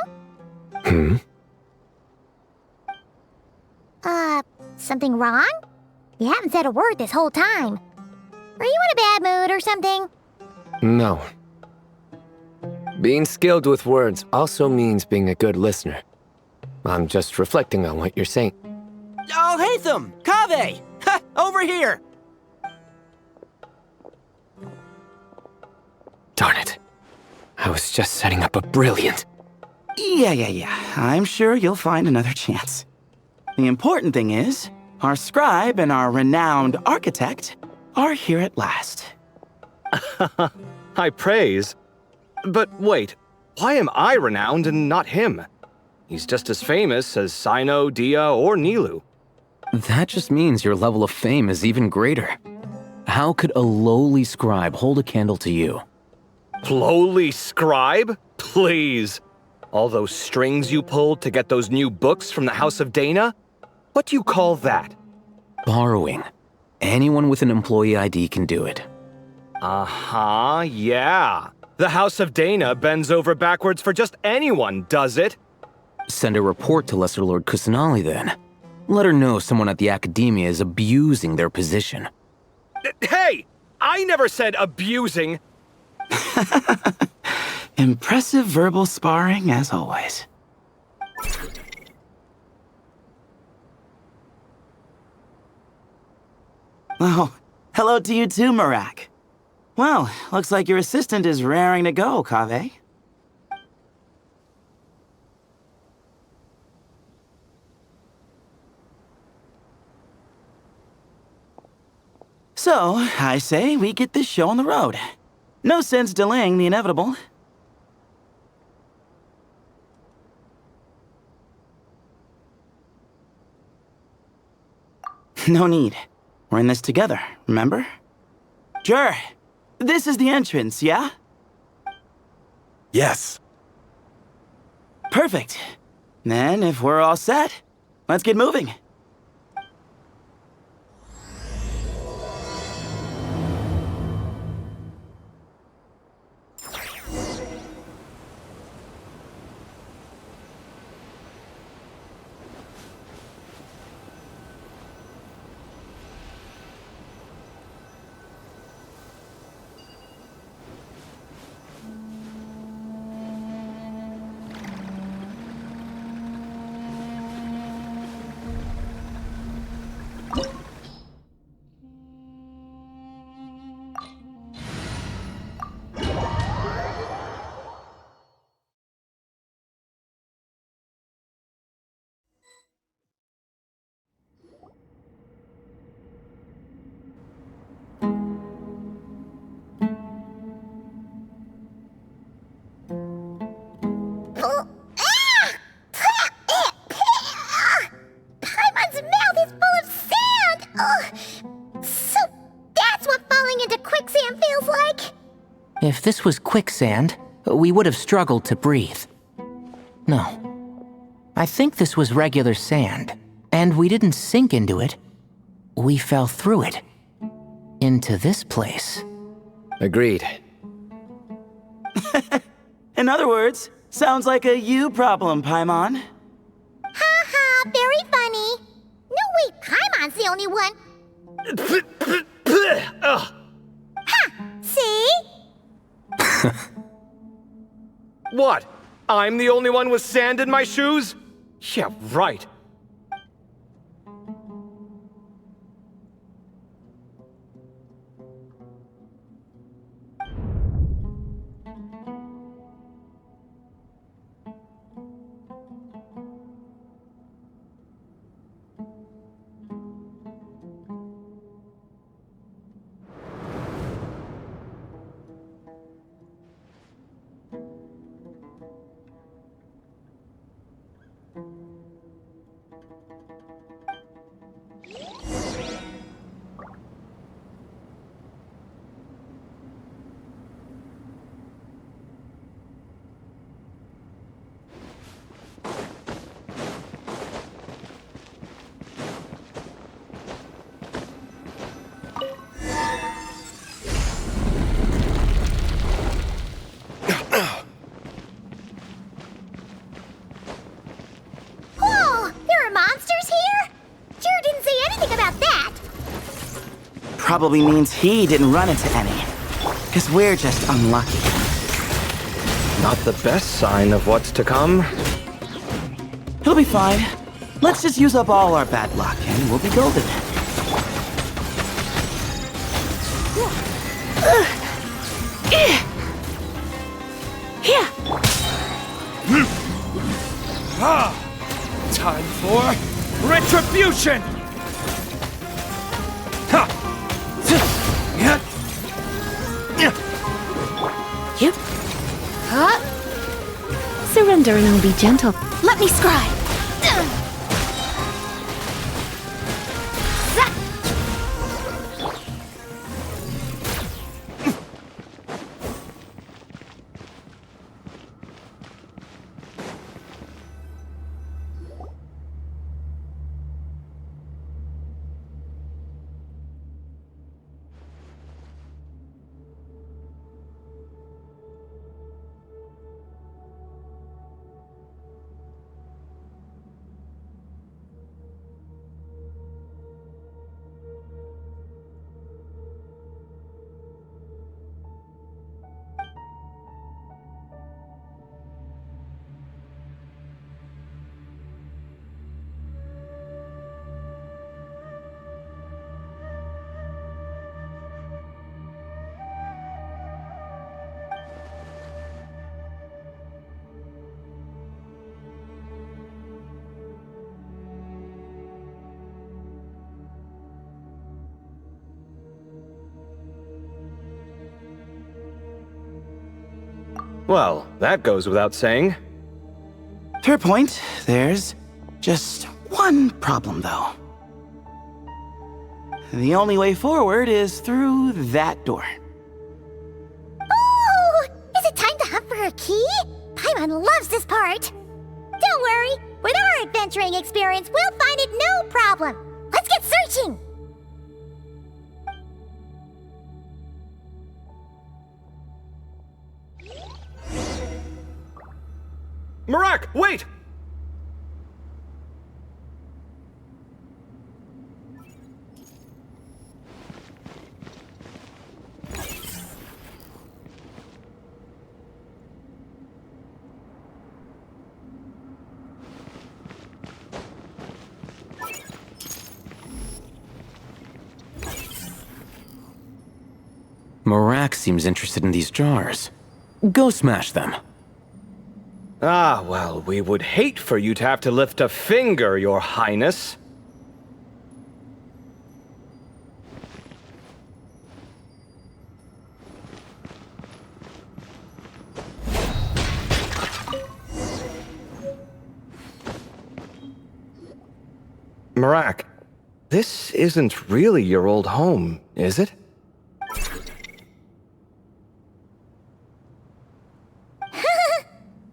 Something wrong? You haven't said a word this whole time. Are you in a bad mood or something? No. Being skilled with words also means being a good listener. I'm just reflecting on what you're saying. Oh, Hatham! Kaveh! Ha! Over here! Darn it. I was just setting up a brilliant... Yeah. I'm sure you'll find another chance. The important thing is, our scribe and our renowned architect are here at last. High praise. But wait, why am I renowned and not him? He's just as famous as Sino, Dia, or Nilu. That just means your level of fame is even greater. How could a lowly scribe hold a candle to you? Lowly scribe? Please. All those strings you pulled to get those new books from the House of Dana? What do you call that? Borrowing. Anyone with an employee ID can do it. Uh-huh, yeah. The House of Dana bends over backwards for just anyone, does it? Send a report to Lesser Lord Kusanali then. Let her know someone at the Academia is abusing their position. Hey! I never said abusing! Impressive verbal sparring, as always. Oh, hello to you too, Marak. Well, looks like your assistant is raring to go, Kaveh. So, I say we get this show on the road. No sense delaying the inevitable. No need. We're in this together, remember? Sure. This is the entrance, yeah? Yes. Perfect. Then, if we're all set, let's get moving. Paimon's mouth is full of sand! Ugh. So that's what falling into quicksand feels like? If this was quicksand, we would have struggled to breathe. No. I think this was regular sand, and we didn't sink into it. We fell through it. Into this place. Agreed. In other words, sounds like a you problem, Paimon. Ha ha, very funny. No way, Paimon's the only one. Ha! See? What? I'm the only one with sand in my shoes? Yeah, right. probably means he didn't run into any. Because we're just unlucky. Not the best sign of what's to come. He'll be fine. Let's just use up all our bad luck and we'll be golden. Time for retribution! Yep. Surrender and I'll be gentle. Let me scry. Well, that goes without saying. Fair point. There's just one problem, though. The only way forward is through that door. Oh! Is it time to hunt for a key? Paimon loves this part. Don't worry. With our adventuring experience, we'll find it no problem. Let's get searching! Marak, wait! Marak seems interested in these jars. Go smash them. Ah, well, we would hate for you to have to lift a finger, Your Highness. Marak, this isn't really your old home, is it?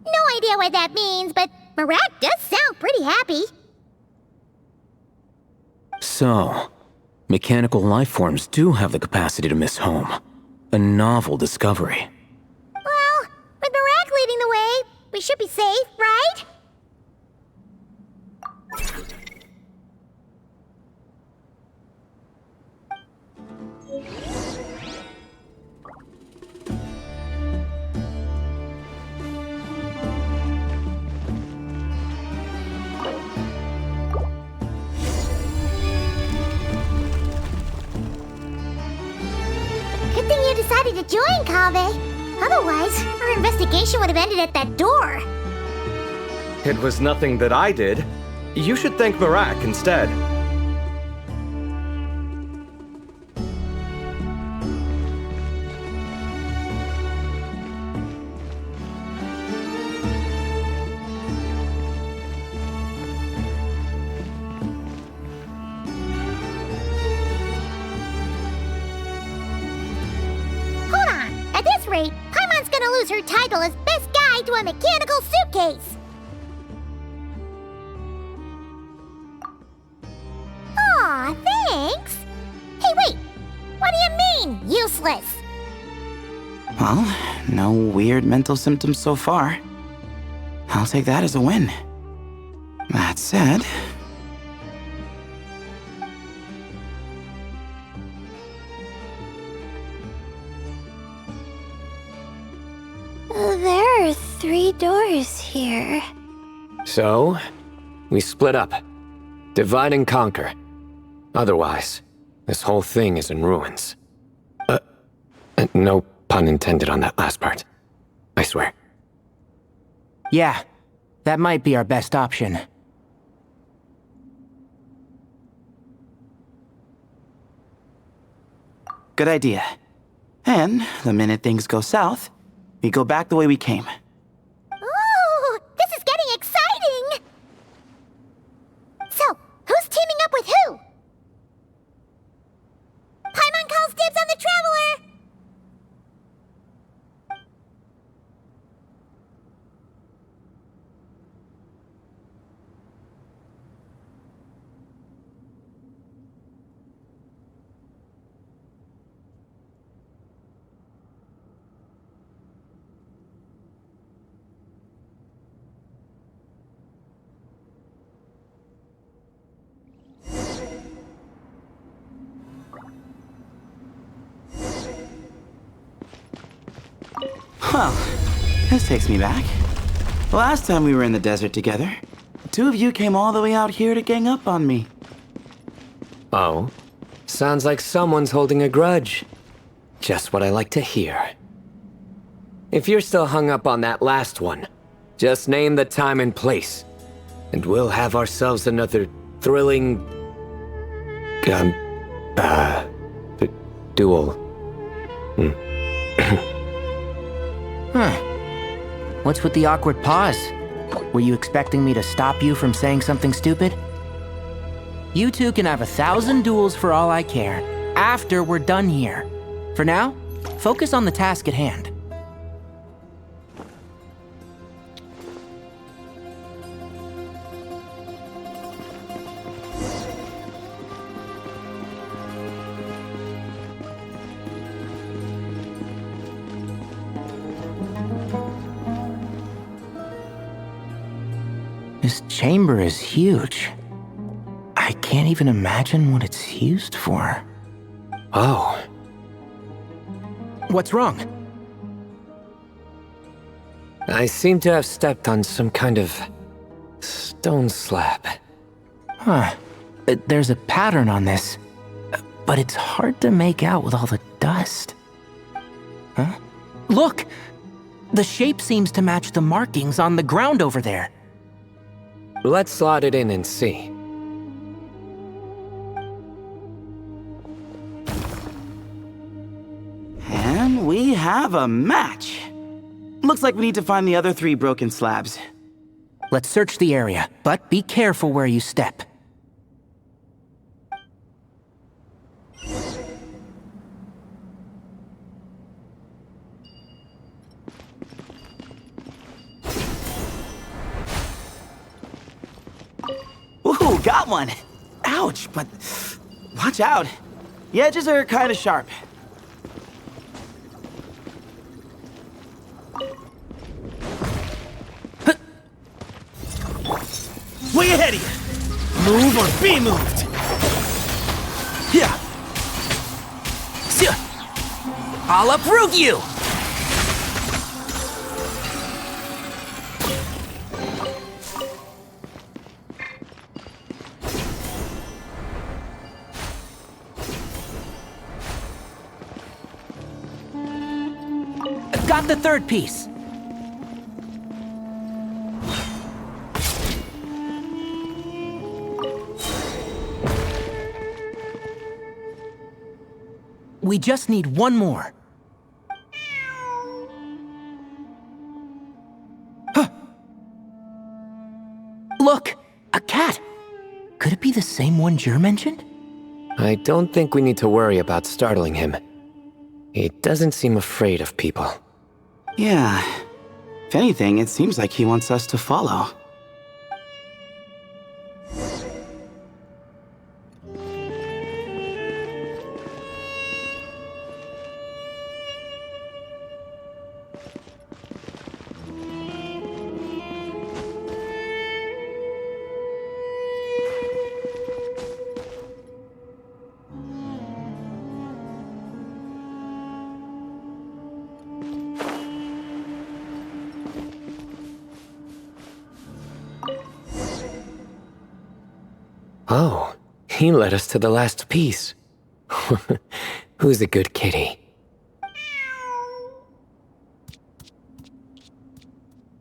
No idea what that means, but Marak does sound pretty happy. So, mechanical life forms do have the capacity to miss home. A novel discovery. Well, with Marak leading the way, we should be safe, right? Good thing you decided to join, Kaveh. Otherwise, our investigation would have ended at that door. It was nothing that I did. You should thank Marak instead. Hold on. At this rate, Paimon's gonna lose her title as best guide to a mechanical suitcase. Aw, thanks. Hey, wait. What do you mean, useless? Well, no weird mental symptoms so far. I'll take that as a win. That said... There are 3 doors here. So, we split up. Divide and conquer. Otherwise, this whole thing is in ruins. No pun intended on that last part. I swear. Yeah, that might be our best option. Good idea. And the minute things go south, we go back the way we came. Ooh, this is getting exciting! So, who's teaming up with who? Paimon calls dibs on the Traveler! Well, this takes me back. Last time we were in the desert together, the 2 of you came all the way out here to gang up on me. Oh? Sounds like someone's holding a grudge. Just what I like to hear. If you're still hung up on that last one, just name the time and place, and we'll have ourselves another thrilling... duel. Huh. What's with the awkward pause? Were you expecting me to stop you from saying something stupid? You two can have 1,000 duels for all I care, after we're done here. For now, focus on the task at hand. This chamber is huge. I can't even imagine what it's used for. Oh. What's wrong? I seem to have stepped on some kind of stone slab. Huh. There's a pattern on this, but it's hard to make out with all the dust. Huh? Look! The shape seems to match the markings on the ground over there. Let's slot it in and see. And we have a match. Looks like we need to find the other 3 broken slabs. Let's search the area, but be careful where you step. Ooh, got one! Ouch, but watch out. The edges are kind of sharp. Way ahead of you! Move or be moved! Yeah. I'll uproot you! Got the 3rd piece. We just need one more. Huh. Look! A cat! Could it be the same one Jer mentioned? I don't think we need to worry about startling him. He doesn't seem afraid of people. Yeah. If anything, it seems like he wants us to follow. Oh, he led us to the last piece. Who's a good kitty?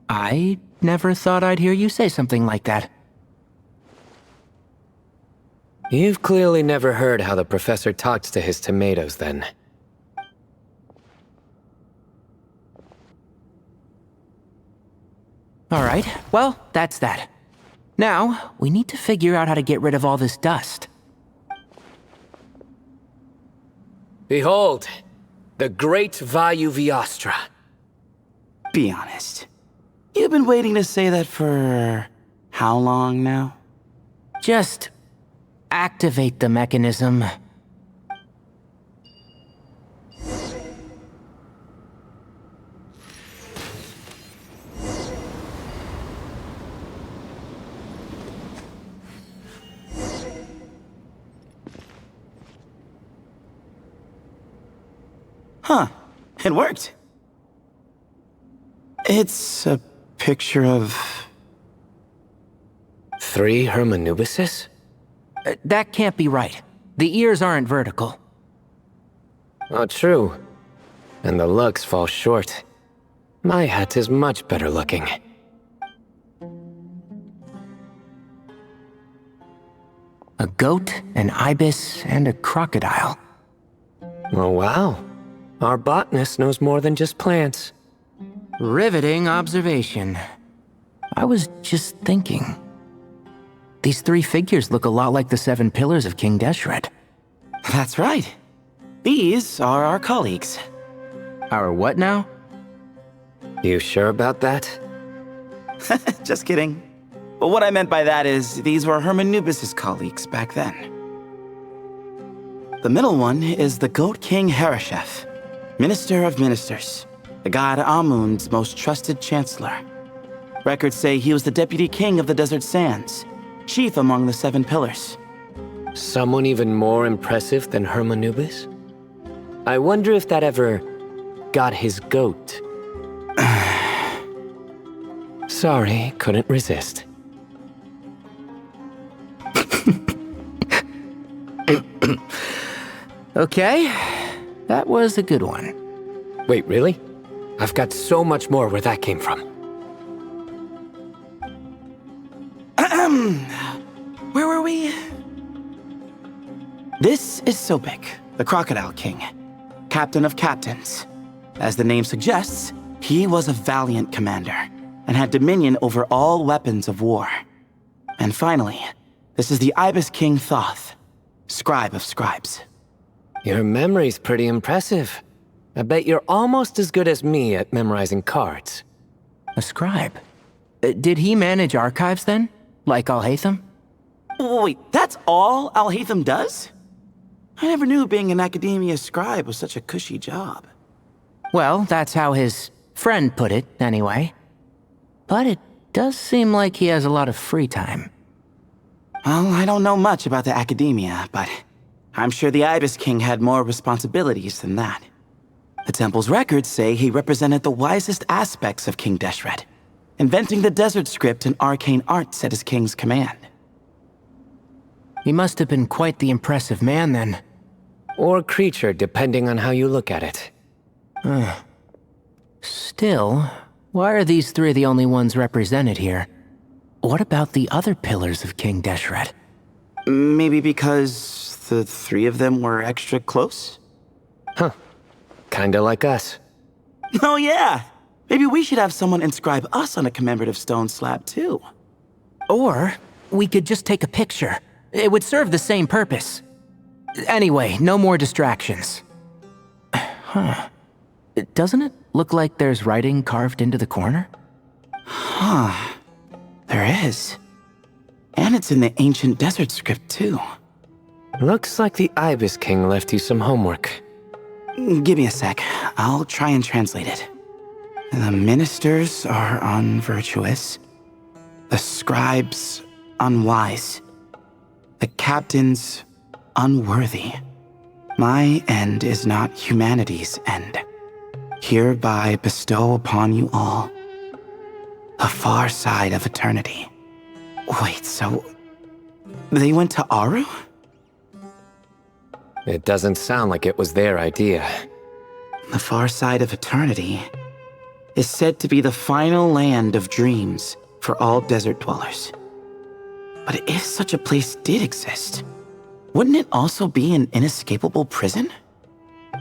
I never thought I'd hear you say something like that. You've clearly never heard how the professor talks to his tomatoes, then. All right, well, that's that. Now, we need to figure out how to get rid of all this dust. Behold, the great Vayu Viastra. Be honest. You've been waiting to say that for how long now? Just activate the mechanism. Huh. It worked. It's a picture of... 3 Hermanubises? That can't be right. The ears aren't vertical. Oh, true. And the looks fall short. My hat is much better looking. A goat, an ibis, and a crocodile. Oh, wow. Our botanist knows more than just plants. Riveting observation. I was just thinking. These 3 figures look a lot like the 7 pillars of King Deshret. That's right. These are our colleagues. Our what now? You sure about that? Just kidding. But what I meant by that is these were Hermanubis' colleagues back then. The middle one is the Goat King Harashef, Minister of Ministers, the god Amun's most trusted chancellor. Records say he was the deputy king of the Desert Sands, chief among the 7 pillars. Someone even more impressive than Hermanubis? I wonder if that ever got his goat. Sorry, couldn't resist. Okay, that was a good one. Wait, really? I've got so much more where that came from. Where were we? This is Sobek, the Crocodile King, captain of captains. As the name suggests, he was a valiant commander and had dominion over all weapons of war. And finally, this is the Ibis King Thoth, scribe of scribes. Your memory's pretty impressive. I bet you're almost as good as me at memorizing cards. A scribe? Did he manage archives then? Like Alhaitham? Wait, that's all Alhaitham does? I never knew being an academia scribe was such a cushy job. Well, that's how his friend put it, anyway. But it does seem like he has a lot of free time. Well, I don't know much about the academia, but I'm sure the Ibis King had more responsibilities than that. The temple's records say he represented the wisest aspects of King Deshret, inventing the desert script and arcane arts at his king's command. He must have been quite the impressive man, then. Or creature, depending on how you look at it. Still, why are these 3 the only ones represented here? What about the other pillars of King Deshret? Maybe because the 3 of them were extra close? Huh. Kinda like us. Oh yeah! Maybe we should have someone inscribe us on a commemorative stone slab, too. Or we could just take a picture. It would serve the same purpose. Anyway, no more distractions. Huh. Doesn't it look like there's writing carved into the corner? Huh. There is. And it's in the ancient desert script, too. Looks like the Ibis King left you some homework. Give me a sec. I'll try and translate it. The ministers are unvirtuous. The scribes, unwise. The captains, unworthy. My end is not humanity's end. Hereby bestow upon you all the far side of eternity. Wait, so They went to Aru? It doesn't sound like it was their idea. The far side of eternity is said to be the final land of dreams for all desert dwellers. But if such a place did exist, wouldn't it also be an inescapable prison?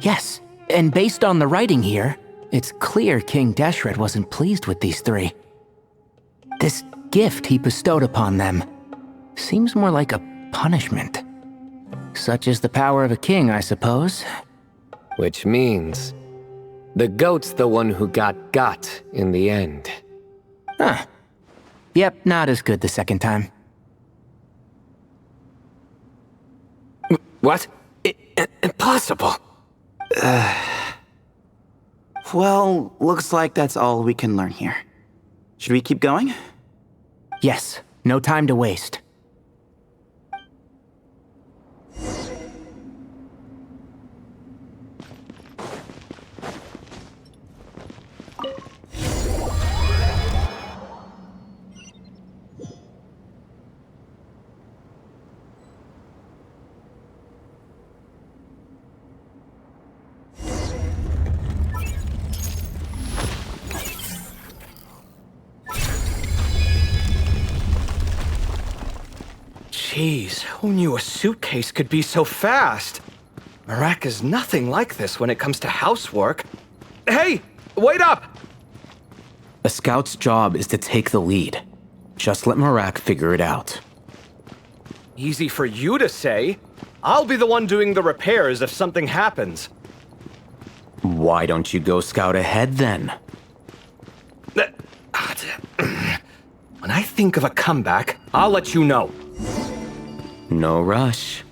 Yes, and based on the writing here, it's clear King Deshret wasn't pleased with these three. This gift he bestowed upon them seems more like a punishment. Such is the power of a king, I suppose. Which means the goat's the one who got in the end. Huh. Yep, not as good the second time. What? Impossible. Well, looks like that's all we can learn here. Should we keep going? Yes, no time to waste. Jeez, who knew a suitcase could be so fast? Marak is nothing like this when it comes to housework. Hey, wait up! A scout's job is to take the lead. Just let Marak figure it out. Easy for you to say. I'll be the one doing the repairs if something happens. Why don't you go scout ahead then? When I think of a comeback, I'll let you know. No rush.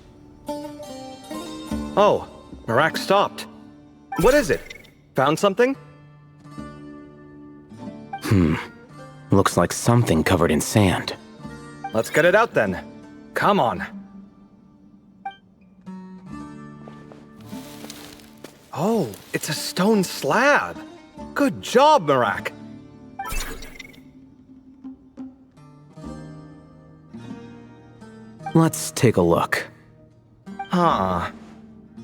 Oh, Marak stopped. What is it? Found something? Looks like something covered in sand. Let's get it out then. Come on. Oh, it's a stone slab. Good job, Marak. Let's take a look. Huh.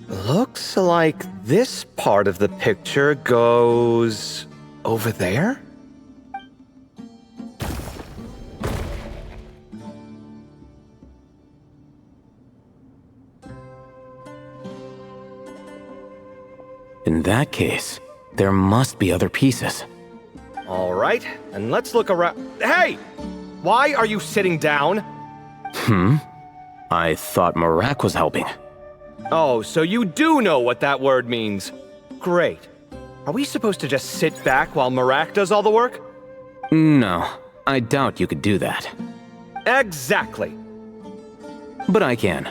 Looks like this part of the picture goes over there? In that case, there must be other pieces. All right, and let's look around. Hey! Why are you sitting down? I thought Marak was helping. Oh, so you do know what that word means. Great. Are we supposed to just sit back while Marak does all the work? No, I doubt you could do that. Exactly. But I can.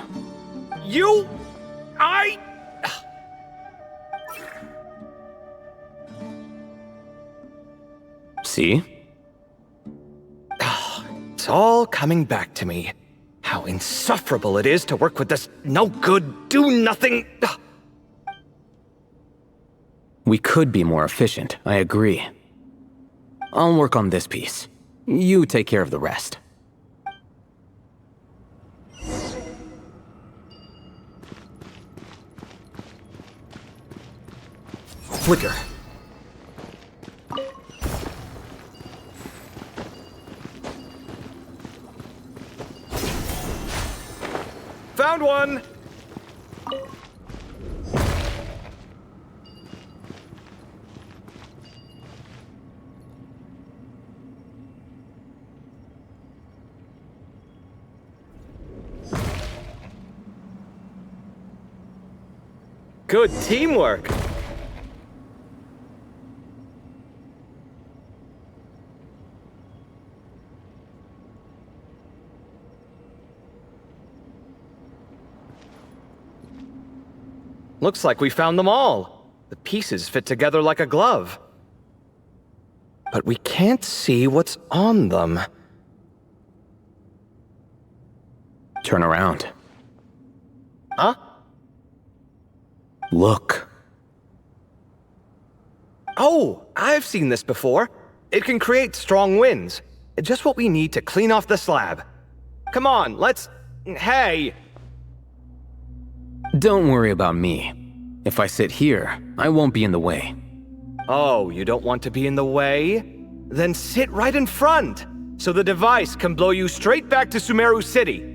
See? It's all coming back to me. How insufferable it is to work with this no-good, do-nothing... We could be more efficient, I agree. I'll work on this piece. You take care of the rest. Flicker. Found one! Good teamwork! Looks like we found them all. The pieces fit together like a glove. But we can't see what's on them. Turn around. Huh? Look. Oh, I've seen this before. It can create strong winds. Just what we need to clean off the slab. Come on, let's... Hey! Don't worry about me. If I sit here, I won't be in the way. Oh, you don't want to be in the way? Then sit right in front, so the device can blow you straight back to Sumeru City.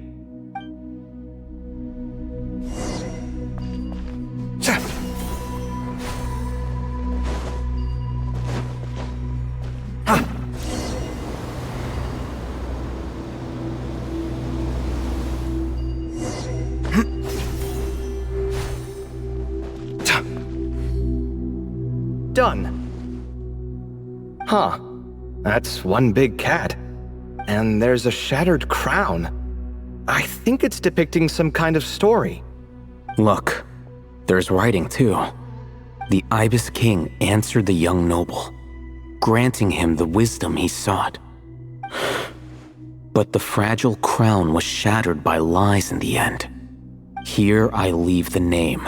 Done. Huh. That's one big cat. And there's a shattered crown. I think it's depicting some kind of story. Look, there's writing too. The Ibis King answered the young noble, granting him the wisdom he sought. But the fragile crown was shattered by lies in the end. Here I leave the name,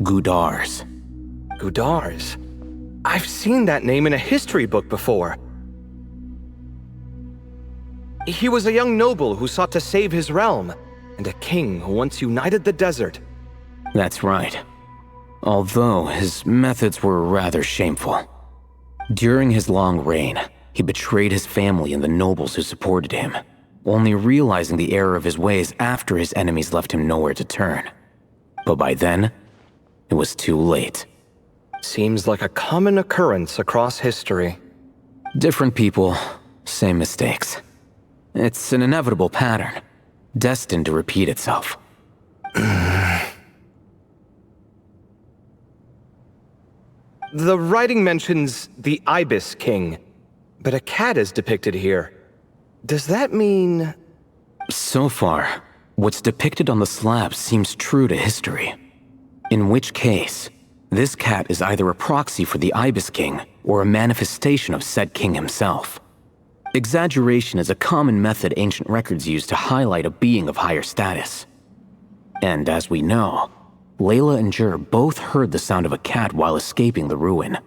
Gudars. Gudars? I've seen that name in a history book before. He was a young noble who sought to save his realm, and a king who once united the desert. That's right. Although his methods were rather shameful. During his long reign, he betrayed his family and the nobles who supported him, only realizing the error of his ways after his enemies left him nowhere to turn. But by then, it was too late. Seems like a common occurrence across history. Different people, same mistakes. It's an inevitable pattern, destined to repeat itself. The writing mentions the Ibis King, but a cat is depicted here. Does that mean... So far, what's depicted on the slab seems true to history. In which case, this cat is either a proxy for the Ibis King or a manifestation of said king himself. Exaggeration is a common method ancient records use to highlight a being of higher status. And as we know, Layla and Jur both heard the sound of a cat while escaping the ruin.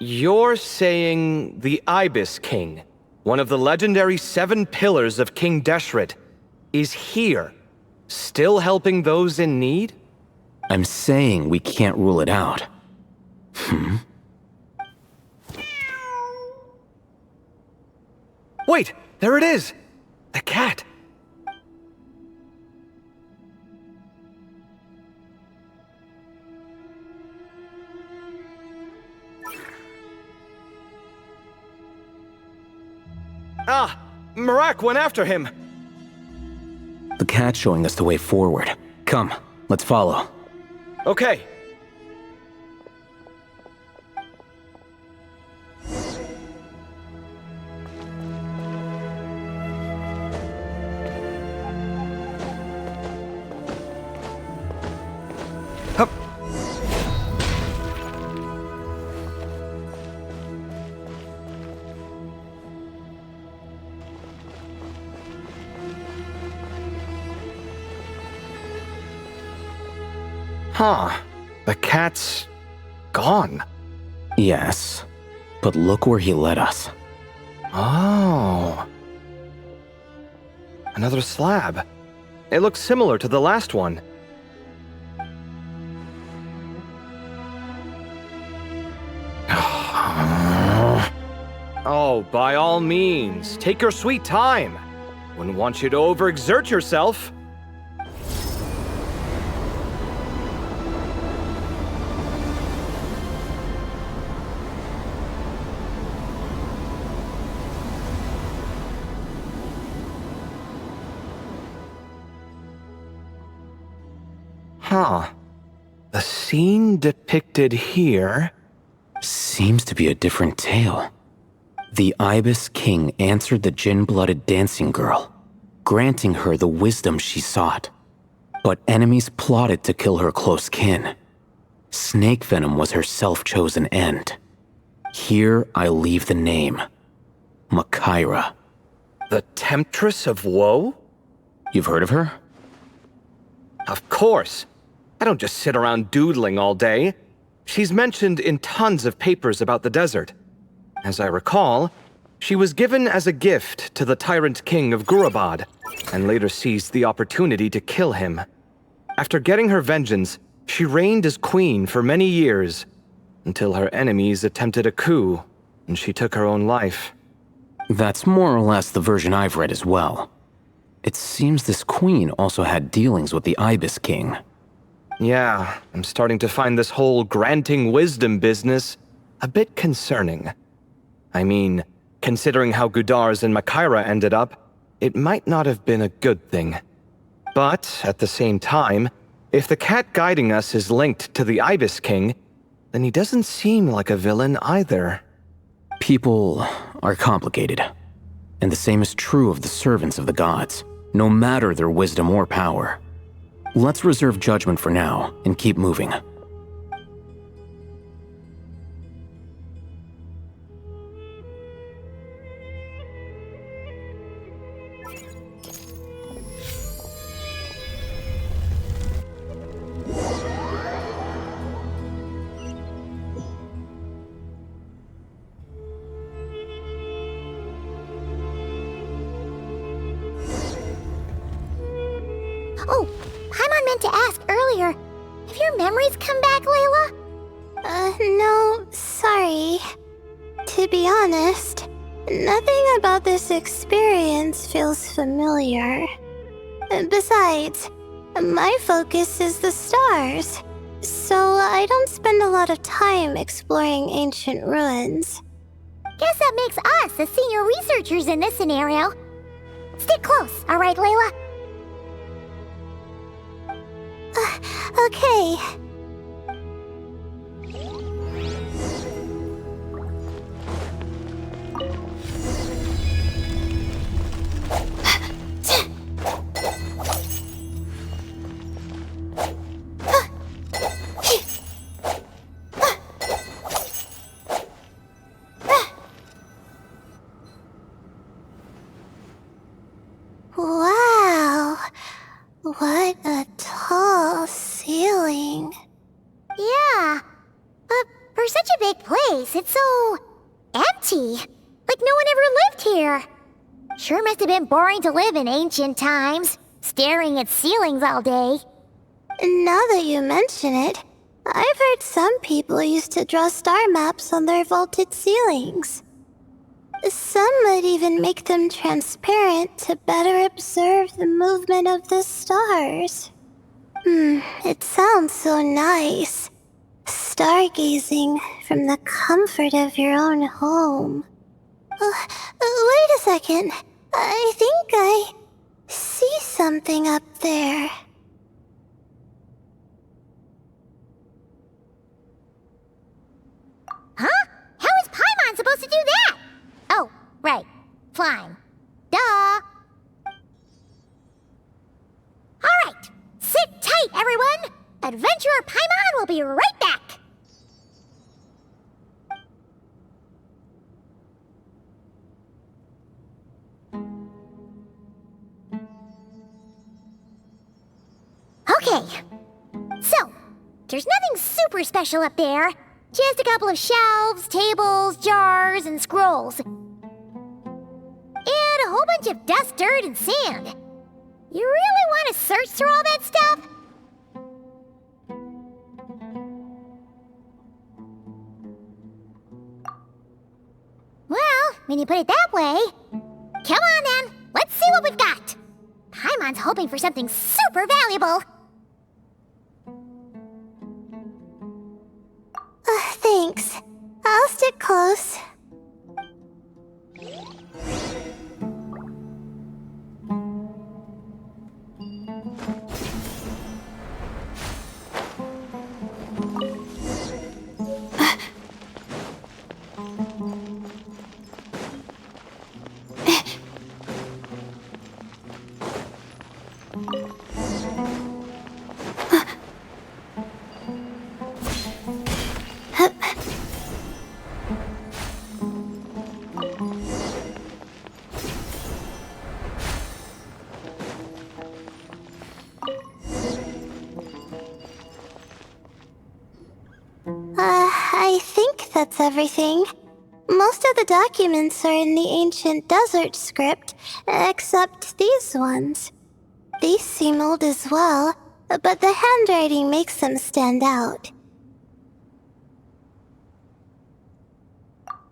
You're saying the Ibis King, one of the legendary 7 pillars of King Deshret, is here, still helping those in need? I'm saying we can't rule it out. Wait, there it is! The cat! Ah! Marak went after him! The cat's showing us the way forward. Come, let's follow. Okay. Hup. Huh. The cat's... gone. Yes, but look where he led us. Oh. Another slab. It looks similar to the last one. Oh, by all means, take your sweet time. Wouldn't want you to overexert yourself. Huh. The scene depicted here... Seems to be a different tale. The Ibis King answered the Jinn-blooded dancing girl, granting her the wisdom she sought. But enemies plotted to kill her close kin. Snake venom was her self-chosen end. Here I leave the name, Makaira. The Temptress of Woe? You've heard of her? Of course. I don't just sit around doodling all day. She's mentioned in tons of papers about the desert. As I recall, She was given as a gift to the tyrant king of Gurabad, and later seized the opportunity to kill him. After getting her vengeance, she reigned as queen for many years, until her enemies attempted a coup, and she took her own life. That's more or less the version I've read as well. It seems this queen also had dealings with the Ibis King. Yeah, I'm starting to find this whole granting wisdom business a bit concerning. I mean, considering how Gudars and Makaira ended up, it might not have been a good thing. But, at the same time, if the cat guiding us is linked to the Ibis King, then he doesn't seem like a villain either. People are complicated, and the same is true of the servants of the gods, no matter their wisdom or power. Let's reserve judgment for now and keep moving. Oh, Paimon meant to ask earlier. Have your memories come back, Layla? No, sorry. To be honest, nothing about this experience feels familiar. Besides, my focus is the stars, so I don't spend a lot of time exploring ancient ruins. Guess that makes us the senior researchers in this scenario. Stick close, all right, Layla? Okay. Wow. What a tall ceiling. Yeah. For such a big place, it's so empty. Like no one ever lived here. Sure must have been boring to live in ancient times, staring at ceilings all day. Now that you mention it, I've heard some people used to draw star maps on their vaulted ceilings. Some might even make them transparent to better observe the movement of the stars. It sounds so nice. Stargazing from the comfort of your own home. Wait a second. I think I see something up there. Huh? How is Paimon supposed to do that? Oh, right. Flying. Duh. Alright. Sit tight, everyone. Adventurer Paimon will be right back. Okay. So, there's nothing super special up there. Just a couple of shelves, tables, jars, and scrolls. And a whole bunch of dust, dirt, and sand. You really want to search through all that stuff? Well, when you put it that way... Come on then, let's see what we've got. Paimon's hoping for something super valuable. Thanks. I'll stick close. I think that's everything. Most of the documents are in the ancient desert script, except these ones. These seem old as well, but the handwriting makes them stand out.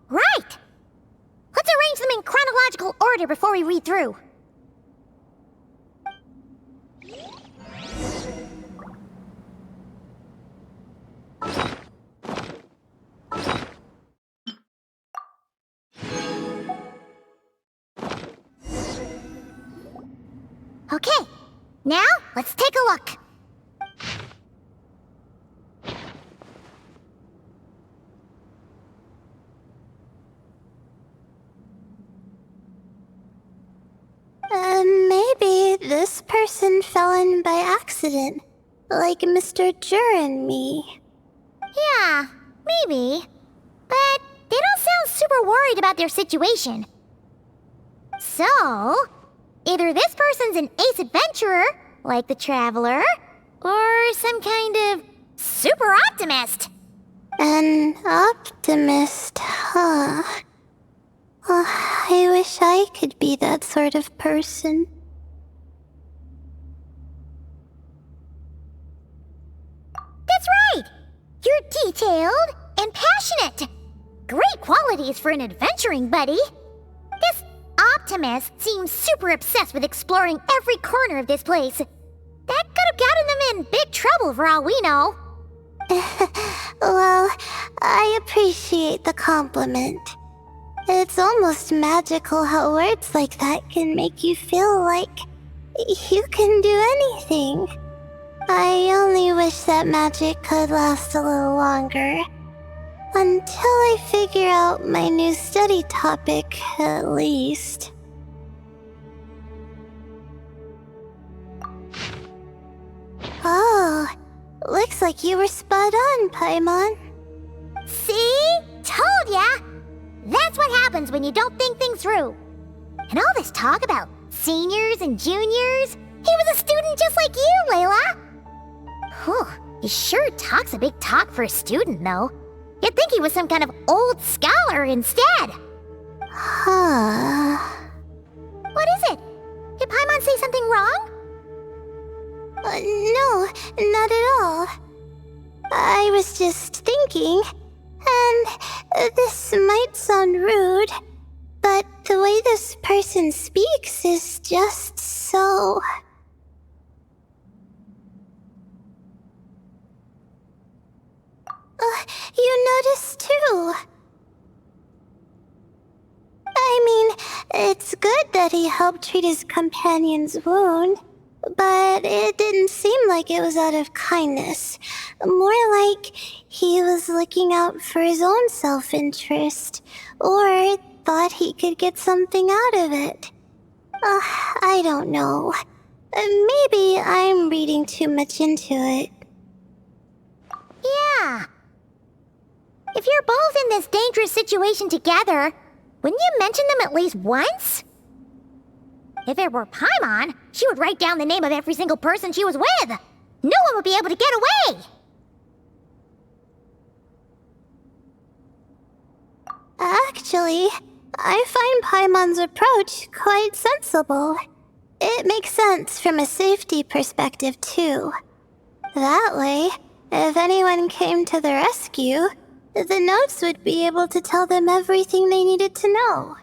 Right! Let's arrange them in chronological order before we read through. Okay, now let's take a look. Maybe this person fell in by accident, like Mr. Jur and me. Yeah, maybe. But they don't sound super worried about their situation. So, either this person's an ace adventurer, like the Traveler, or some kind of super optimist. An optimist, huh? I wish I could be that sort of person. That's right! You're detailed and passionate. Great qualities for an adventuring buddy. This optimist seems super obsessed with exploring every corner of this place. That could have gotten them in big trouble for all we know. Well, I appreciate the compliment. It's almost magical how words like that can make you feel like you can do anything. I only wish that magic could last a little longer. Until I figure out my new study topic, at least. Oh, looks like you were spot on, Paimon. See? Told ya! That's what happens when you don't think things through. And all this talk about seniors and juniors, he was a student just like you, Layla. Whew, he sure talks a big talk for a student, though. You'd think he was some kind of old scholar instead. Huh. What is it? Did Paimon say something wrong? No, not at all. I was just thinking, and this might sound rude, but the way this person speaks is just so... you noticed too. I mean, it's good that he helped treat his companion's wound, but it didn't seem like it was out of kindness. More like he was looking out for his own self-interest, or thought he could get something out of it. I don't know. Maybe I'm reading too much into it. Yeah. If you're both in this dangerous situation together, wouldn't you mention them at least once? If it were Paimon, she would write down the name of every single person she was with. No one would be able to get away. Actually, I find Paimon's approach quite sensible. It makes sense from a safety perspective, too. That way, if anyone came to the rescue, the notes would be able to tell them everything they needed to know.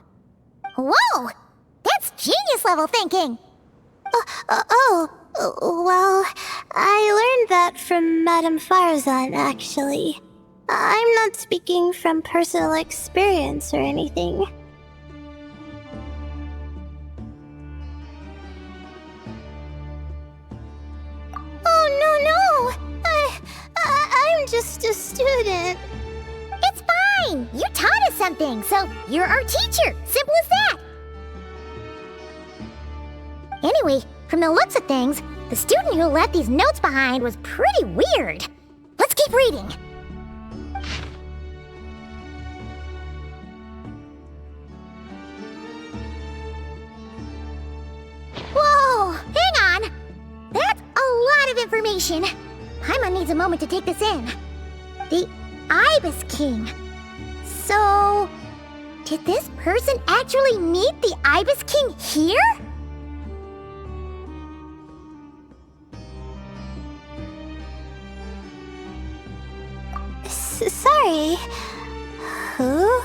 Whoa! That's genius-level thinking! Well, I learned that from Madame Farazan, actually. I'm not speaking from personal experience or anything. Oh, no! I'm just a student. It's fine! You taught us something, so you're our teacher. Simple as that. Anyway, from the looks of things, the student who left these notes behind was pretty weird. Let's keep reading. Whoa! Hang on! That's a lot of information. Paimon needs a moment to take this in. The Ibis King. So, Did this person actually meet the Ibis King here? Sorry. Who?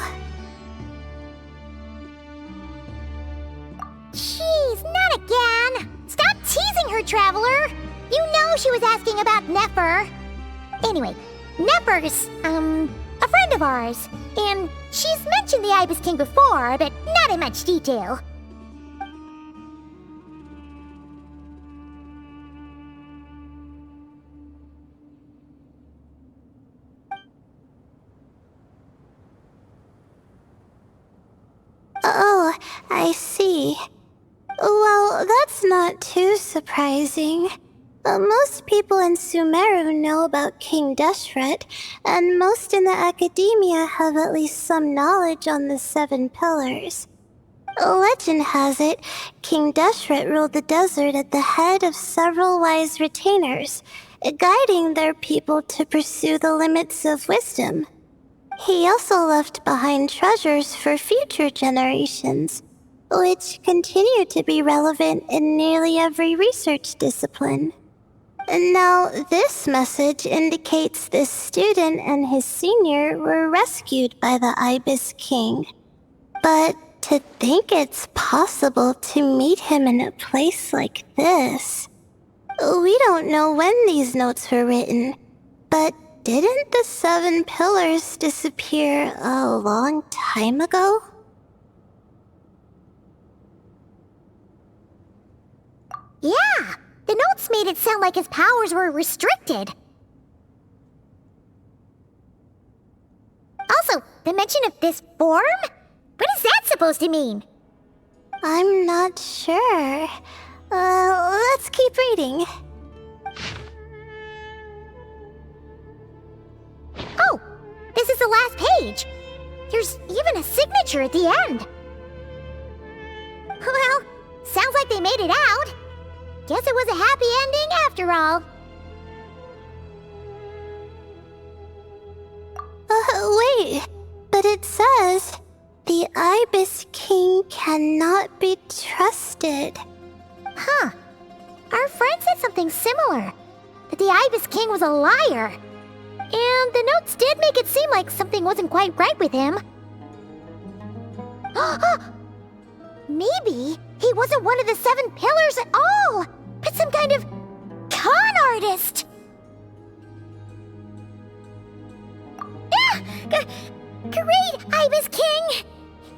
Jeez, not again! Stop teasing her, Traveler! You know she was asking about Nefer. Anyway, Nefer's, a friend of ours. And she's mentioned the Ibis King before, but not in much detail. Oh, I see. Well, that's not too surprising. Most people in Sumeru know about King Deshret, and most in the academia have at least some knowledge on the Seven Pillars. Legend has it, King Deshret ruled the desert at the head of several wise retainers, guiding their people to pursue the limits of wisdom. He also left behind treasures for future generations, which continue to be relevant in nearly every research discipline. Now, this message indicates this student and his senior were rescued by the Ibis King. But to think it's possible to meet him in a place like this... We don't know when these notes were written, but didn't the Seven Pillars disappear a long time ago? Yeah! The notes made it sound like his powers were restricted. Also, the mention of this form? What is that supposed to mean? I'm not sure. Let's keep reading. Oh, this is the last page. There's even a signature at the end. Well, sounds like they made it out. Guess it was a happy ending after all. Wait. But it says, the Ibis King cannot be trusted. Huh. Our friend said something similar. That the Ibis King was a liar. And the notes did make it seem like something wasn't quite right with him. Maybe he wasn't one of the Seven Pillars at all, but some kind of con artist. Great, Ibis King!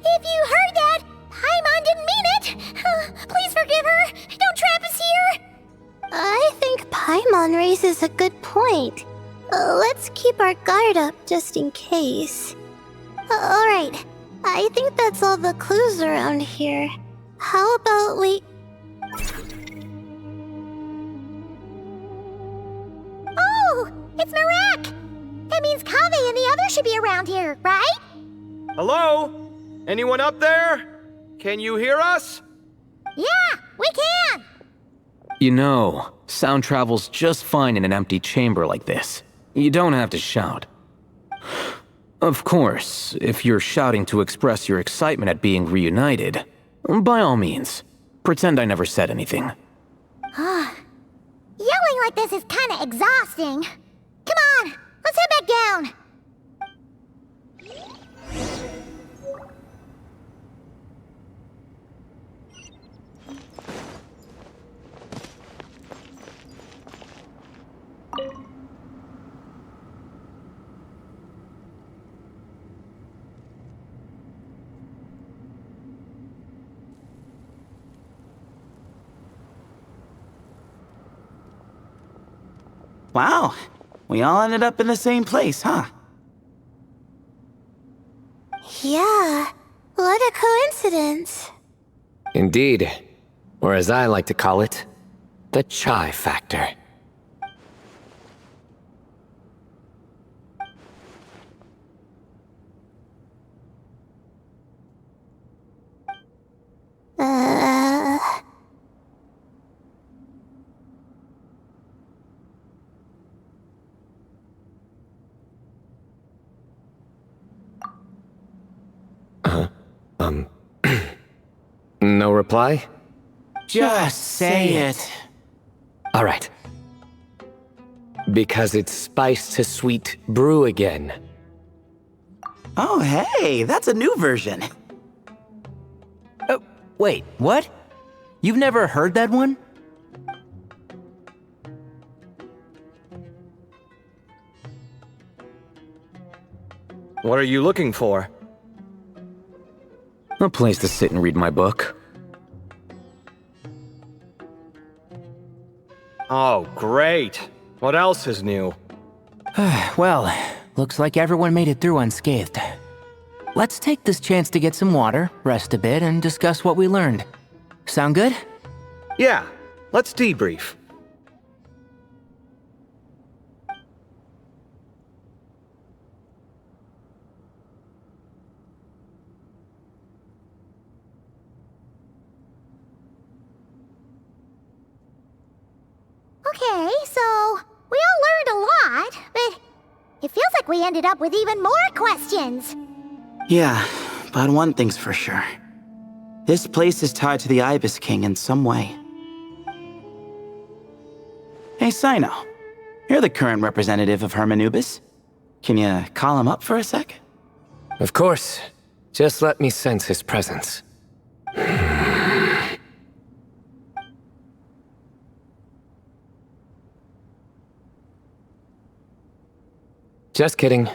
If you heard that, Paimon didn't mean it. Please forgive her. Don't trap us here. I think Paimon raises a good point. Let's keep our guard up just in case. Alright, I think that's all the clues around here. How about we... Oh, it's Marak! That means Kaveh and the others should be around here, right? Hello? Anyone up there? Can you hear us? Yeah, we can! You know, sound travels just fine in an empty chamber like this. You don't have to shout. Of course, if you're shouting to express your excitement at being reunited, by all means, pretend I never said anything. Yelling like this is kinda exhausting. Come on, let's head back down. Wow, we all ended up in the same place, huh? Yeah, what a coincidence. Indeed. Or as I like to call it, the chai factor. Huh? No reply? Just say it. All right. Because it's spice to sweet brew again. Oh, hey, that's a new version. Wait, what? You've never heard that one? What are you looking for? A place to sit and read my book. Oh, great. What else is new? Well, looks like everyone made it through unscathed. Let's take this chance to get some water, rest a bit, and discuss what we learned. Sound good? Yeah, let's debrief. Okay, so we all learned a lot, but it feels like we ended up with even more questions. Yeah, but one thing's for sure. This place is tied to the Ibis King in some way. Hey, Sino. You're the current representative of Hermanubis. Can you call him up for a sec? Of course. Just let me sense his presence. Just kidding.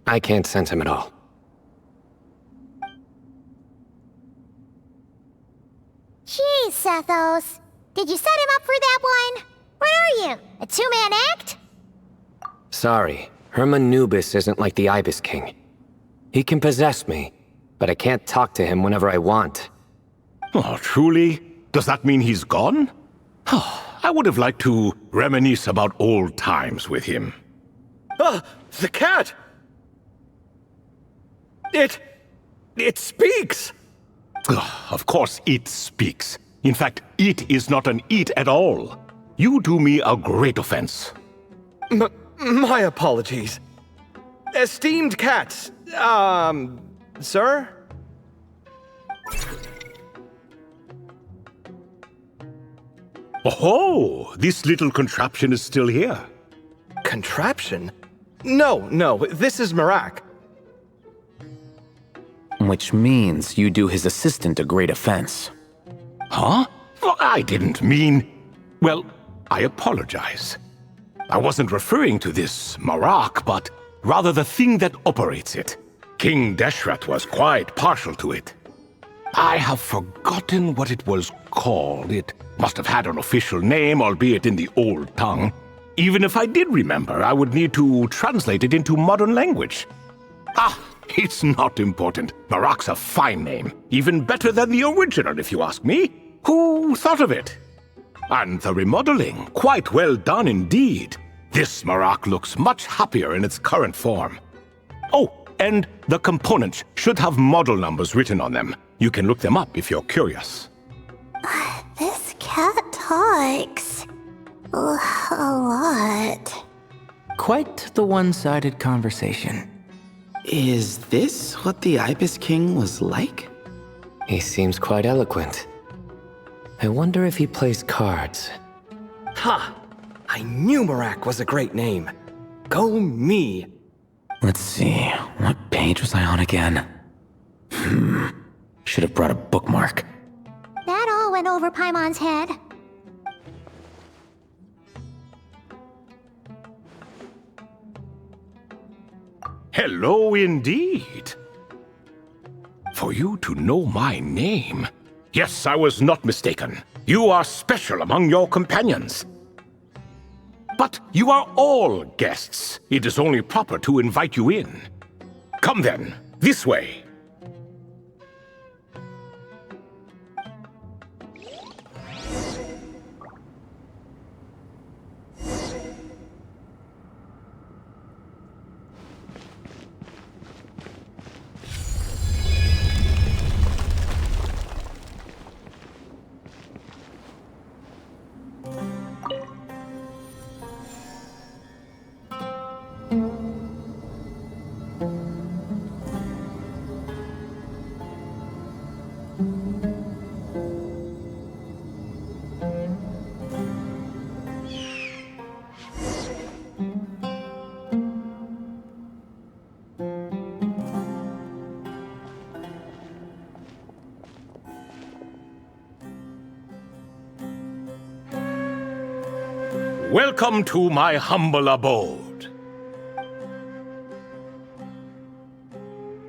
I can't sense him at all. Jeez, Sethos. Did you set him up for that one? What are you, a two-man act? Sorry, Hermanubis isn't like the Ibis King. He can possess me, but I can't talk to him whenever I want. Oh, truly? Does that mean he's gone? I would have liked to reminisce about old times with him. The cat! It speaks! Of course it speaks. In fact, it is not an it at all. You do me a great offense. My apologies. Esteemed cats, sir? Oh, this little contraption is still here. Contraption? No, this is Marak. Which means you do his assistant a great offense. Huh? Well, I didn't mean... Well, I apologize. I wasn't referring to this Marak, but rather the thing that operates it. King Deshret was quite partial to it. I have forgotten what it was called. It must have had an official name, albeit in the old tongue. Even if I did remember, I would need to translate it into modern language. It's not important. Marak's a fine name. Even better than the original, if you ask me. Who thought of it? And the remodeling, quite well done indeed. This Marak looks much happier in its current form. Oh, and the components should have model numbers written on them. You can look them up if you're curious. This cat talks a lot. Quite the one-sided conversation. Is this what the Ibis King was like? He seems quite eloquent. I wonder if he plays cards. Ha! I knew Marak was a great name. Go me! Let's see, what page was I on again? Should have brought a bookmark. That all went over Paimon's head. Hello indeed. For you to know my name. Yes, I was not mistaken. You are special among your companions. But you are all guests. It is only proper to invite you in. Come then, this way. Welcome to my humble abode.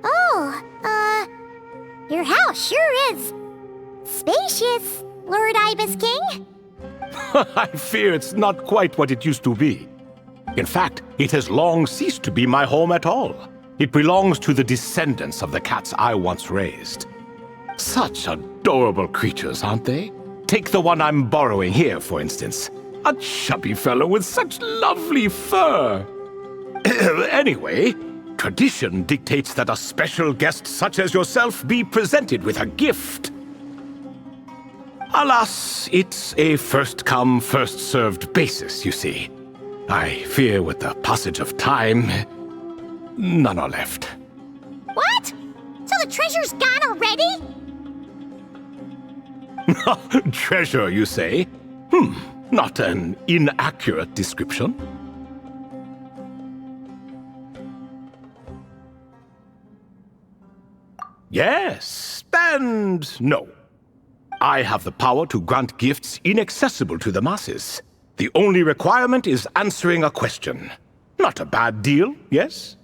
Oh, your house sure is spacious, Lord Ibis King. I fear it's not quite what it used to be. In fact, it has long ceased to be my home at all. It belongs to the descendants of the cats I once raised. Such adorable creatures, aren't they? Take the one I'm borrowing here, for instance. A chubby fellow with such lovely fur. Anyway, tradition dictates that a special guest such as yourself be presented with a gift. Alas, it's a first-come, first-served basis, you see. I fear with the passage of time, none are left. What? So the treasure's gone already? Treasure, you say? Not an inaccurate description. Yes, and no. I have the power to grant gifts inaccessible to the masses. The only requirement is answering a question. Not a bad deal, yes?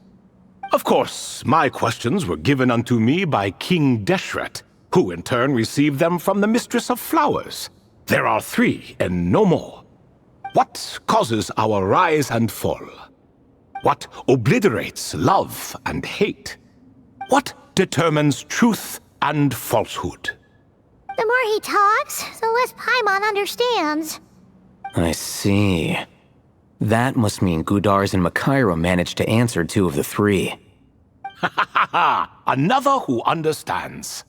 Of course, my questions were given unto me by King Deshret, who in turn received them from the Mistress of Flowers. There are 3, and no more. What causes our rise and fall? What obliterates love and hate? What determines truth and falsehood? The more he talks, the less Paimon understands. I see. That must mean Gudars and Makaira managed to answer 2 of the 3. Another who understands.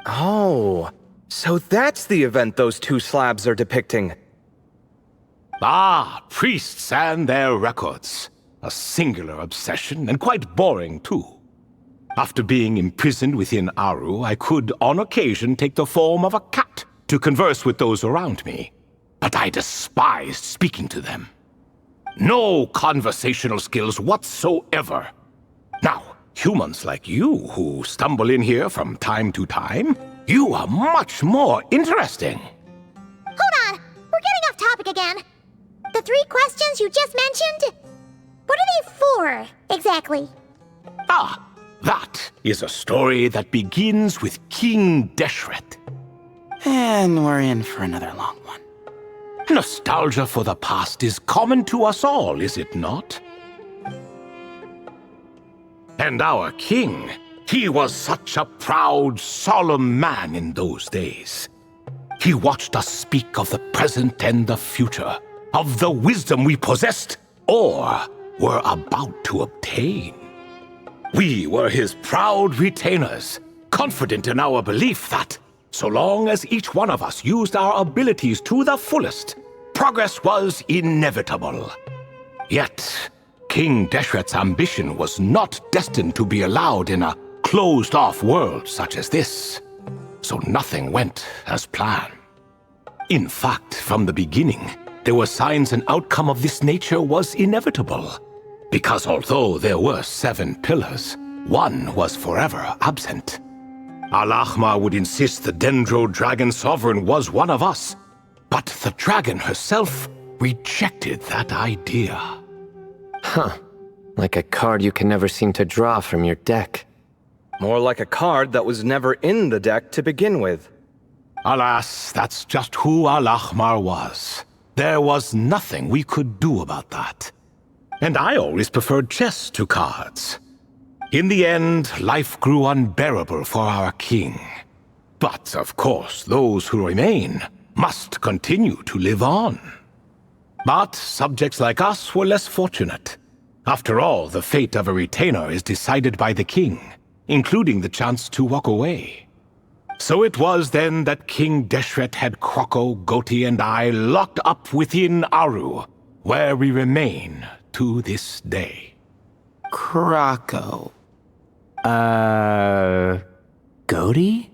Oh, so that's the event those 2 slabs are depicting. Ah, priests and their records. A singular obsession, and quite boring too. After being imprisoned within Aru, I could, on occasion, take the form of a cat to converse with those around me. But I despised speaking to them. No conversational skills whatsoever. Now, humans like you who stumble in here from time to time, you are much more interesting. Hold on, we're getting off topic again. The 3 questions you just mentioned? What are they for, exactly? Ah, that is a story that begins with King Deshret. And we're in for another long one. Nostalgia for the past is common to us all, is it not? And our king, he was such a proud, solemn man in those days. He watched us speak of the present and the future, of the wisdom we possessed or were about to obtain. We were his proud retainers, confident in our belief that, so long as each one of us used our abilities to the fullest, progress was inevitable. Yet, King Deshret's ambition was not destined to be allowed in a closed-off world such as this. So nothing went as planned. In fact, from the beginning, there were signs an outcome of this nature was inevitable. Because although there were 7 pillars, one was forever absent. Al-Ahmar would insist the Dendro Dragon Sovereign was one of us, but the dragon herself rejected that idea. Huh. Like a card you can never seem to draw from your deck. More like a card that was never in the deck to begin with. Alas, that's just who Al-Ahmar was. There was nothing we could do about that. And I always preferred chess to cards. In the end, life grew unbearable for our king. But, of course, those who remain must continue to live on. But subjects like us were less fortunate. After all, the fate of a retainer is decided by the king, including the chance to walk away. So it was then that King Deshret had Kroko, Goti, and I locked up within Aru, where we remain to this day. Krako. Goti?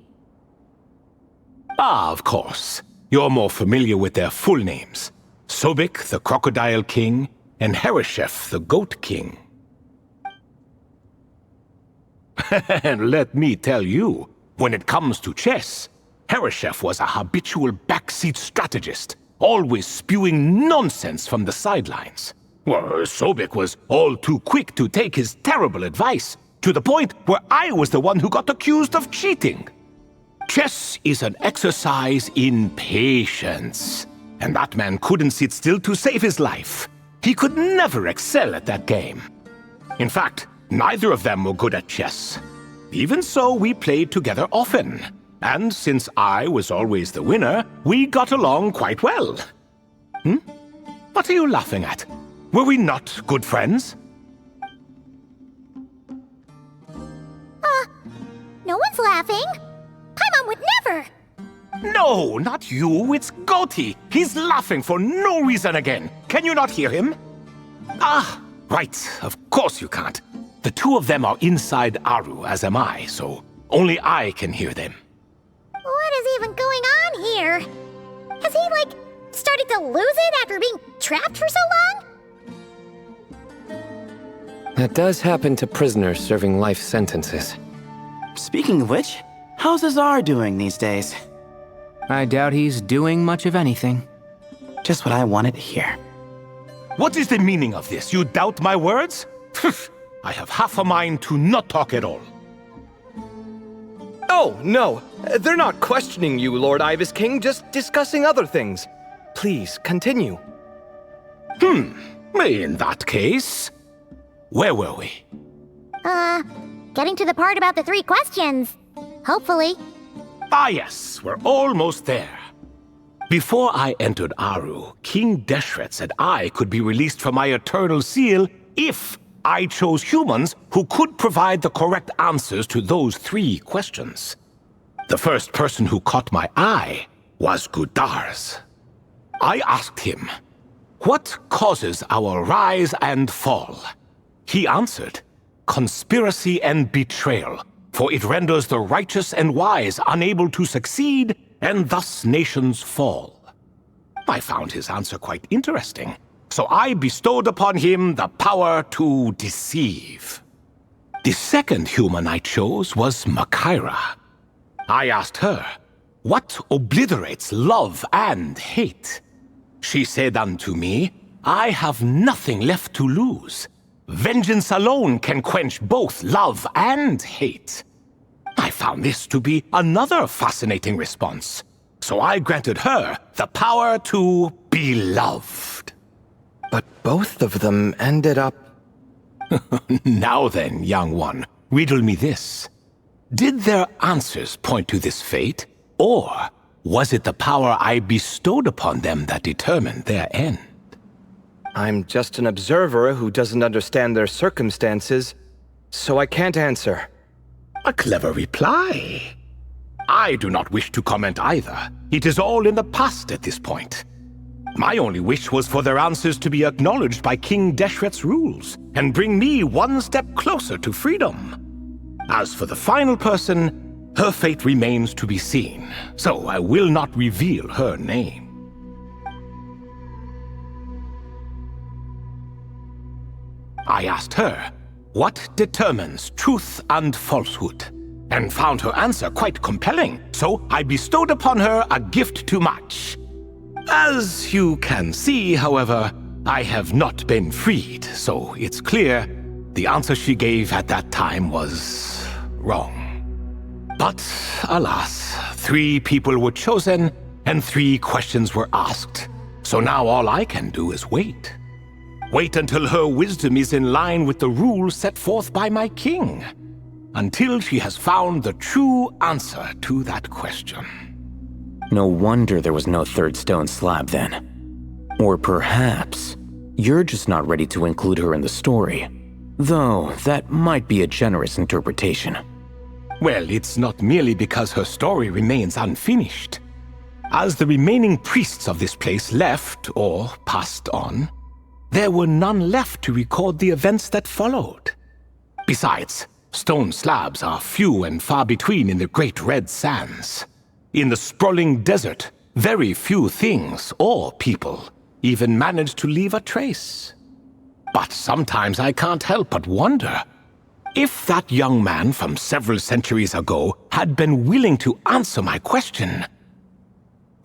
Ah, of course. You're more familiar with their full names. Sobek, the Crocodile King, and Hereshef, the Goat King. And let me tell you, when it comes to chess, Hereshef was a habitual backseat strategist, always spewing nonsense from the sidelines. Well, Sobek was all too quick to take his terrible advice, to the point where I was the one who got accused of cheating. Chess is an exercise in patience, and that man couldn't sit still to save his life. He could never excel at that game. In fact, neither of them were good at chess. Even so, we played together often, and since I was always the winner, we got along quite well. What are you laughing at? Were we not good friends? No one's laughing. Paimon would never. No, not you. It's Goti. He's laughing for no reason again. Can you not hear him? Ah, right. Of course you can't. The two of them are inside Aru, as am I, so only I can hear them. What is even going on here? Has he, started to lose it after being trapped for so long? That does happen to prisoners serving life sentences. Speaking of which, how's Azar doing these days? I doubt he's doing much of anything. Just what I wanted to hear. What is the meaning of this? You doubt my words? I have half a mind to not talk at all. Oh, no. They're not questioning you, Lord Ibis King, just discussing other things. Please, continue. In that case, where were we? Getting to the part about the 3 questions. Hopefully. Ah yes, we're almost there. Before I entered Aru, King Deshret said I could be released from my eternal seal if I chose humans who could provide the correct answers to those 3 questions. The first person who caught my eye was Gudars. I asked him, "What causes our rise and fall?" He answered, "Conspiracy and betrayal, for it renders the righteous and wise unable to succeed, and thus nations fall." I found his answer quite interesting, so I bestowed upon him the power to deceive. The second human I chose was Makaira. I asked her, "What obliterates love and hate?" She said unto me, "I have nothing left to lose. Vengeance alone can quench both love and hate." I found this to be another fascinating response, so I granted her the power to be loved. But both of them ended up... Now then, young one, riddle me this. Did their answers point to this fate, or was it the power I bestowed upon them that determined their end? I'm just an observer who doesn't understand their circumstances, so I can't answer. A clever reply. I do not wish to comment either. It is all in the past at this point. My only wish was for their answers to be acknowledged by King Deshret's rules, and bring me one step closer to freedom. As for the final person, her fate remains to be seen, so I will not reveal her name. I asked her, "What determines truth and falsehood?" and found her answer quite compelling, so I bestowed upon her a gift to match. As you can see, however, I have not been freed, so it's clear the answer she gave at that time was wrong. But alas, 3 people were chosen and 3 questions were asked, so now all I can do is wait. Wait until her wisdom is in line with the rules set forth by my king. Until she has found the true answer to that question. No wonder there was no 3rd stone slab then. Or perhaps you're just not ready to include her in the story. Though that might be a generous interpretation. Well, it's not merely because her story remains unfinished. As the remaining priests of this place left or passed on, there were none left to record the events that followed. Besides, stone slabs are few and far between in the Great Red Sands. In the sprawling desert, very few things or people even manage to leave a trace. But sometimes I can't help but wonder, if that young man from several centuries ago had been willing to answer my question,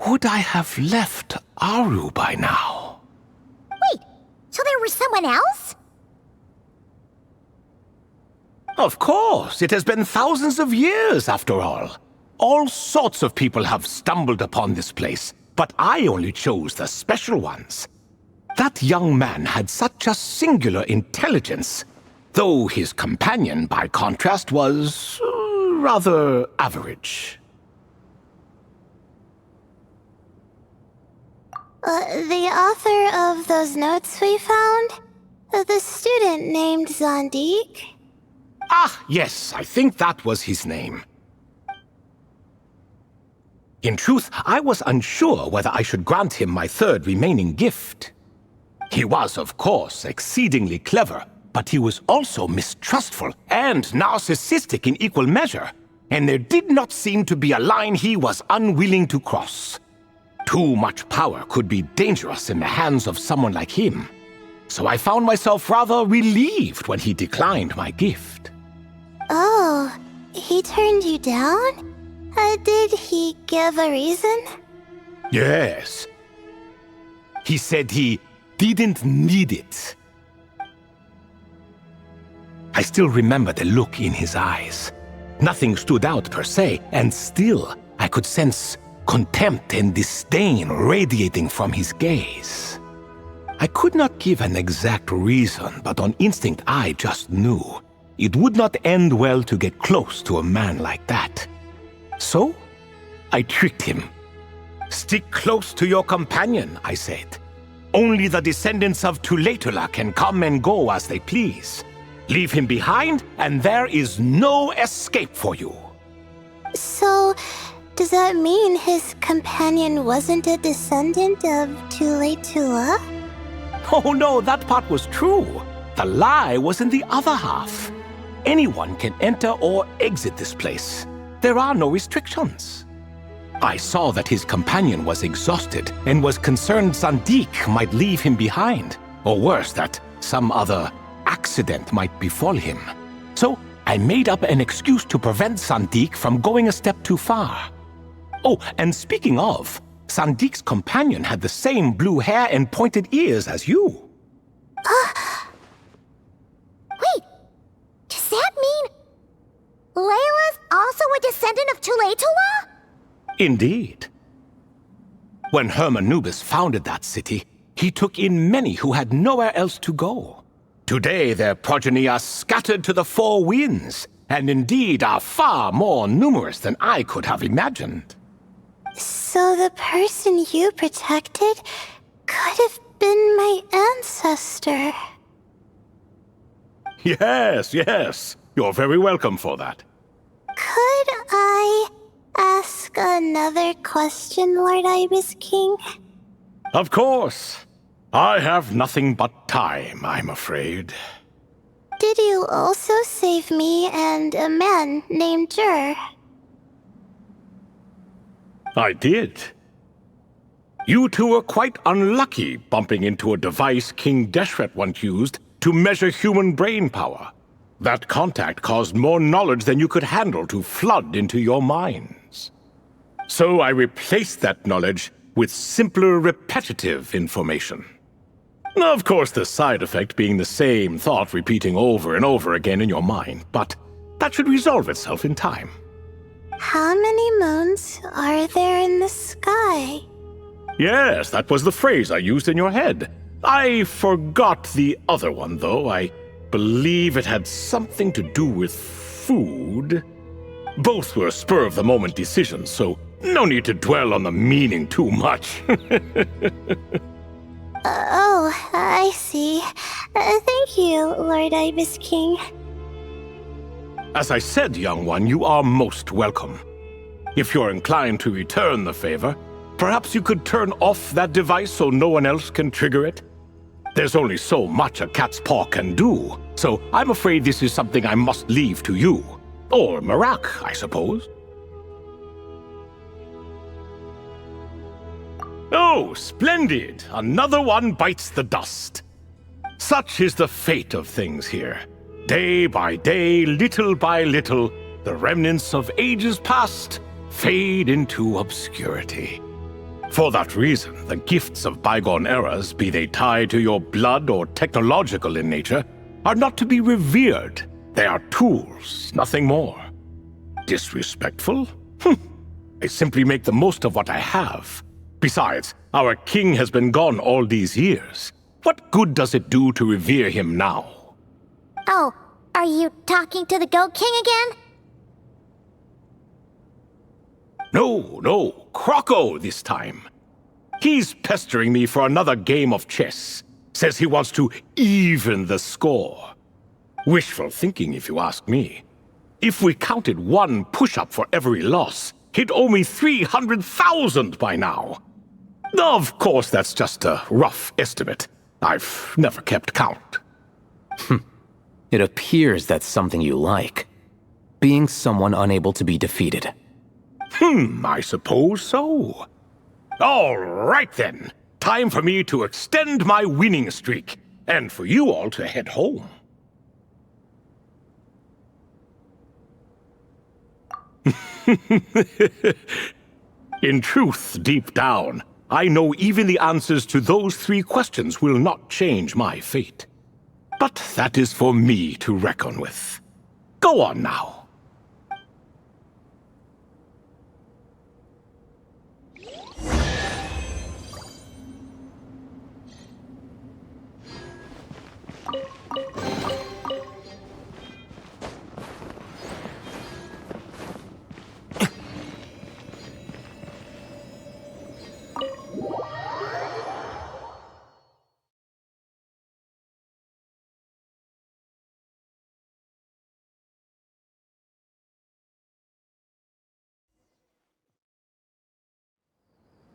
would I have left Aru by now. Wait, so there was someone else? Of course, it has been thousands of years after all. All sorts of people have stumbled upon this place, but I only chose the special ones. That young man had such a singular intelligence, though his companion, by contrast, was rather average. The author of those notes we found? The student named Zandik? Ah, yes, I think that was his name. In truth, I was unsure whether I should grant him my third remaining gift. He was, of course, exceedingly clever, but he was also mistrustful and narcissistic in equal measure, and there did not seem to be a line he was unwilling to cross. Too much power could be dangerous in the hands of someone like him, so I found myself rather relieved when he declined my gift. Oh, he turned you down? Did he give a reason? Yes. He said he didn't need it. I still remember the look in his eyes. Nothing stood out per se, and still I could sense contempt and disdain radiating from his gaze. I could not give an exact reason, but on instinct I just knew it would not end well to get close to a man like that. So, I tricked him. Stick close to your companion, I said. Only the descendants of Tuletula can come and go as they please. Leave him behind, and there is no escape for you. So, does that mean his companion wasn't a descendant of Tuletula? Oh no, that part was true. The lie was in the other half. Anyone can enter or exit this place. There are no restrictions. I saw that his companion was exhausted and was concerned Zandik might leave him behind, or worse, that some other accident might befall him. So I made up an excuse to prevent Zandik from going a step too far. Oh, and speaking of, Zandik's companion had the same blue hair and pointed ears as you. Wait, does that mean Layla's also a descendant of Tuletula? Indeed. When Hermanubis founded that city, he took in many who had nowhere else to go. Today their progeny are scattered to the four winds, and indeed are far more numerous than I could have imagined. So the person you protected could have been my ancestor. Yes, yes. You're very welcome for that. Could I ask another question, Lord Ibis King? Of course. I have nothing but time, I'm afraid. Did you also save me and a man named Jur? I did. You two were quite unlucky bumping into a device King Deshret once used to measure human brain power. That contact caused more knowledge than you could handle to flood into your minds. So I replaced that knowledge with simpler, repetitive information. Of course, the side effect being the same thought repeating over and over again in your mind, but that should resolve itself in time. How many moons are there in the sky? Yes, that was the phrase I used in your head. I forgot the other one, though. I believe it had something to do with food. Both were spur-of-the-moment decisions, so no need to dwell on the meaning too much. Oh, I see. Thank you, Lord Ibis King. As I said, young one, you are most welcome. If you're inclined to return the favor, perhaps you could turn off that device so no one else can trigger it? There's only so much a cat's paw can do, so I'm afraid this is something I must leave to you. Or Marak, I suppose. Oh, splendid! Another one bites the dust. Such is the fate of things here. Day by day, little by little, the remnants of ages past fade into obscurity. For that reason, the gifts of bygone eras, be they tied to your blood or technological in nature, are not to be revered. They are tools, nothing more. Disrespectful? I simply make the most of what I have. Besides, our king has been gone all these years. What good does it do to revere him now? Oh, are you talking to the Goat King again? No, Croco this time. He's pestering me for another game of chess. Says he wants to even the score. Wishful thinking, if you ask me. If we counted one push-up for every loss, he'd owe me 300,000 by now. Of course, that's just a rough estimate. I've never kept count. It appears that's something you like. Being someone unable to be defeated. I suppose so. All right then. Time for me to extend my winning streak, and for you all to head home. In truth, deep down, I know even the answers to those 3 questions will not change my fate. But that is for me to reckon with. Go on now.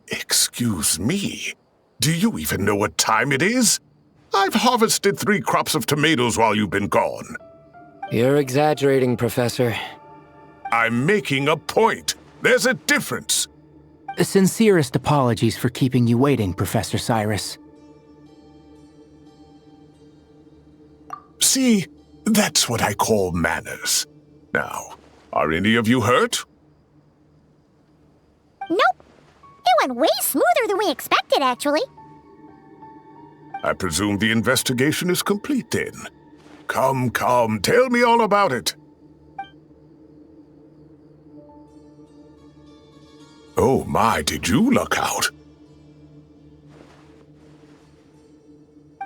Excuse me? Do you even know what time it is? I've harvested 3 crops of tomatoes while you've been gone. You're exaggerating, Professor. I'm making a point. There's a difference. Sincerest apologies for keeping you waiting, Professor Cyrus. See, that's what I call manners. Now, are any of you hurt? Nope. It went way smoother than we expected, actually. I presume the investigation is complete then. Come, tell me all about it. Oh my, did you luck out?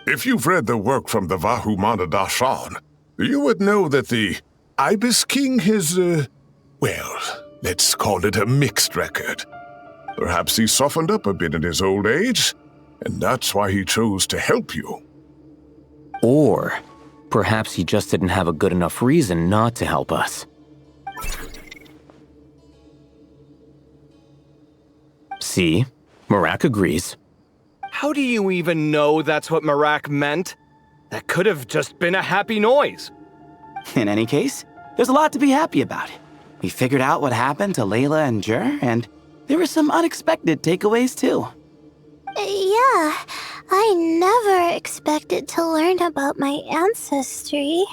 If you've read the work from the Vahumana Dashan, you would know that the Ibis King has, well, let's call it a mixed record. Perhaps he softened up a bit in his old age, and that's why he chose to help you. Or perhaps he just didn't have a good enough reason not to help us. See? Marak agrees. How do you even know that's what Marak meant? That could have just been a happy noise. In any case, there's a lot to be happy about. We figured out what happened to Layla and Jur, and there were some unexpected takeaways too. Yeah, I never expected to learn about my ancestry.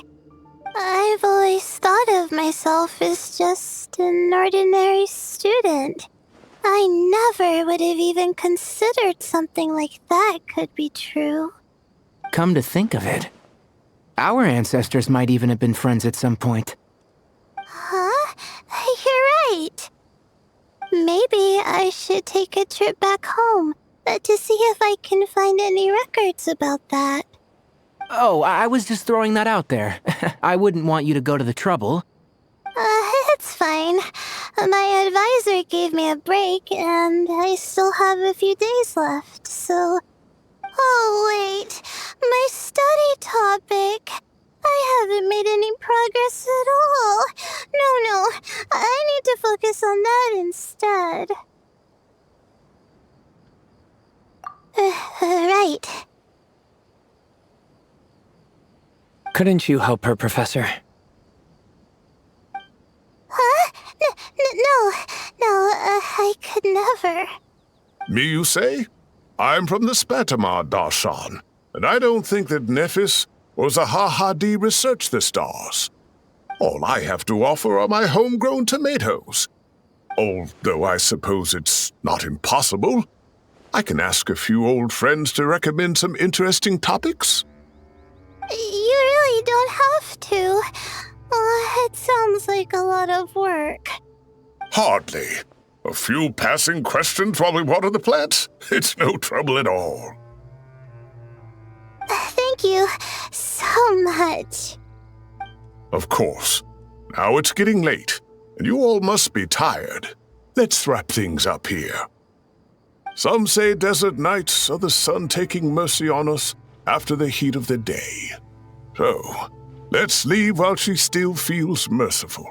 I've always thought of myself as just an ordinary student. I never would have even considered something like that could be true. Come to think of it, our ancestors might even have been friends at some point. Huh? You're right. Maybe I should take a trip back home to see if I can find any records about that. Oh, I was just throwing that out there. I wouldn't want you to go to the trouble. It's fine. My advisor gave me a break, and I still have a few days left, so... Oh, wait. My study topic. I haven't made any progress at all. No. I need to focus on that instead. Right. Couldn't you help her, Professor? Huh? No, I could never. Me, you say? I'm from the Spatamar Darshan, and I don't think that Nephis or Zahahadi researched the stars. All I have to offer are my homegrown tomatoes. Although I suppose it's not impossible. I can ask a few old friends to recommend some interesting topics. You really don't have to. It sounds like a lot of work. Hardly. A few passing questions while we water the plants? It's no trouble at all. Thank you so much. Of course. Now it's getting late, and you all must be tired. Let's wrap things up here. Some say desert nights are the sun taking mercy on us after the heat of the day. So, let's leave while she still feels merciful.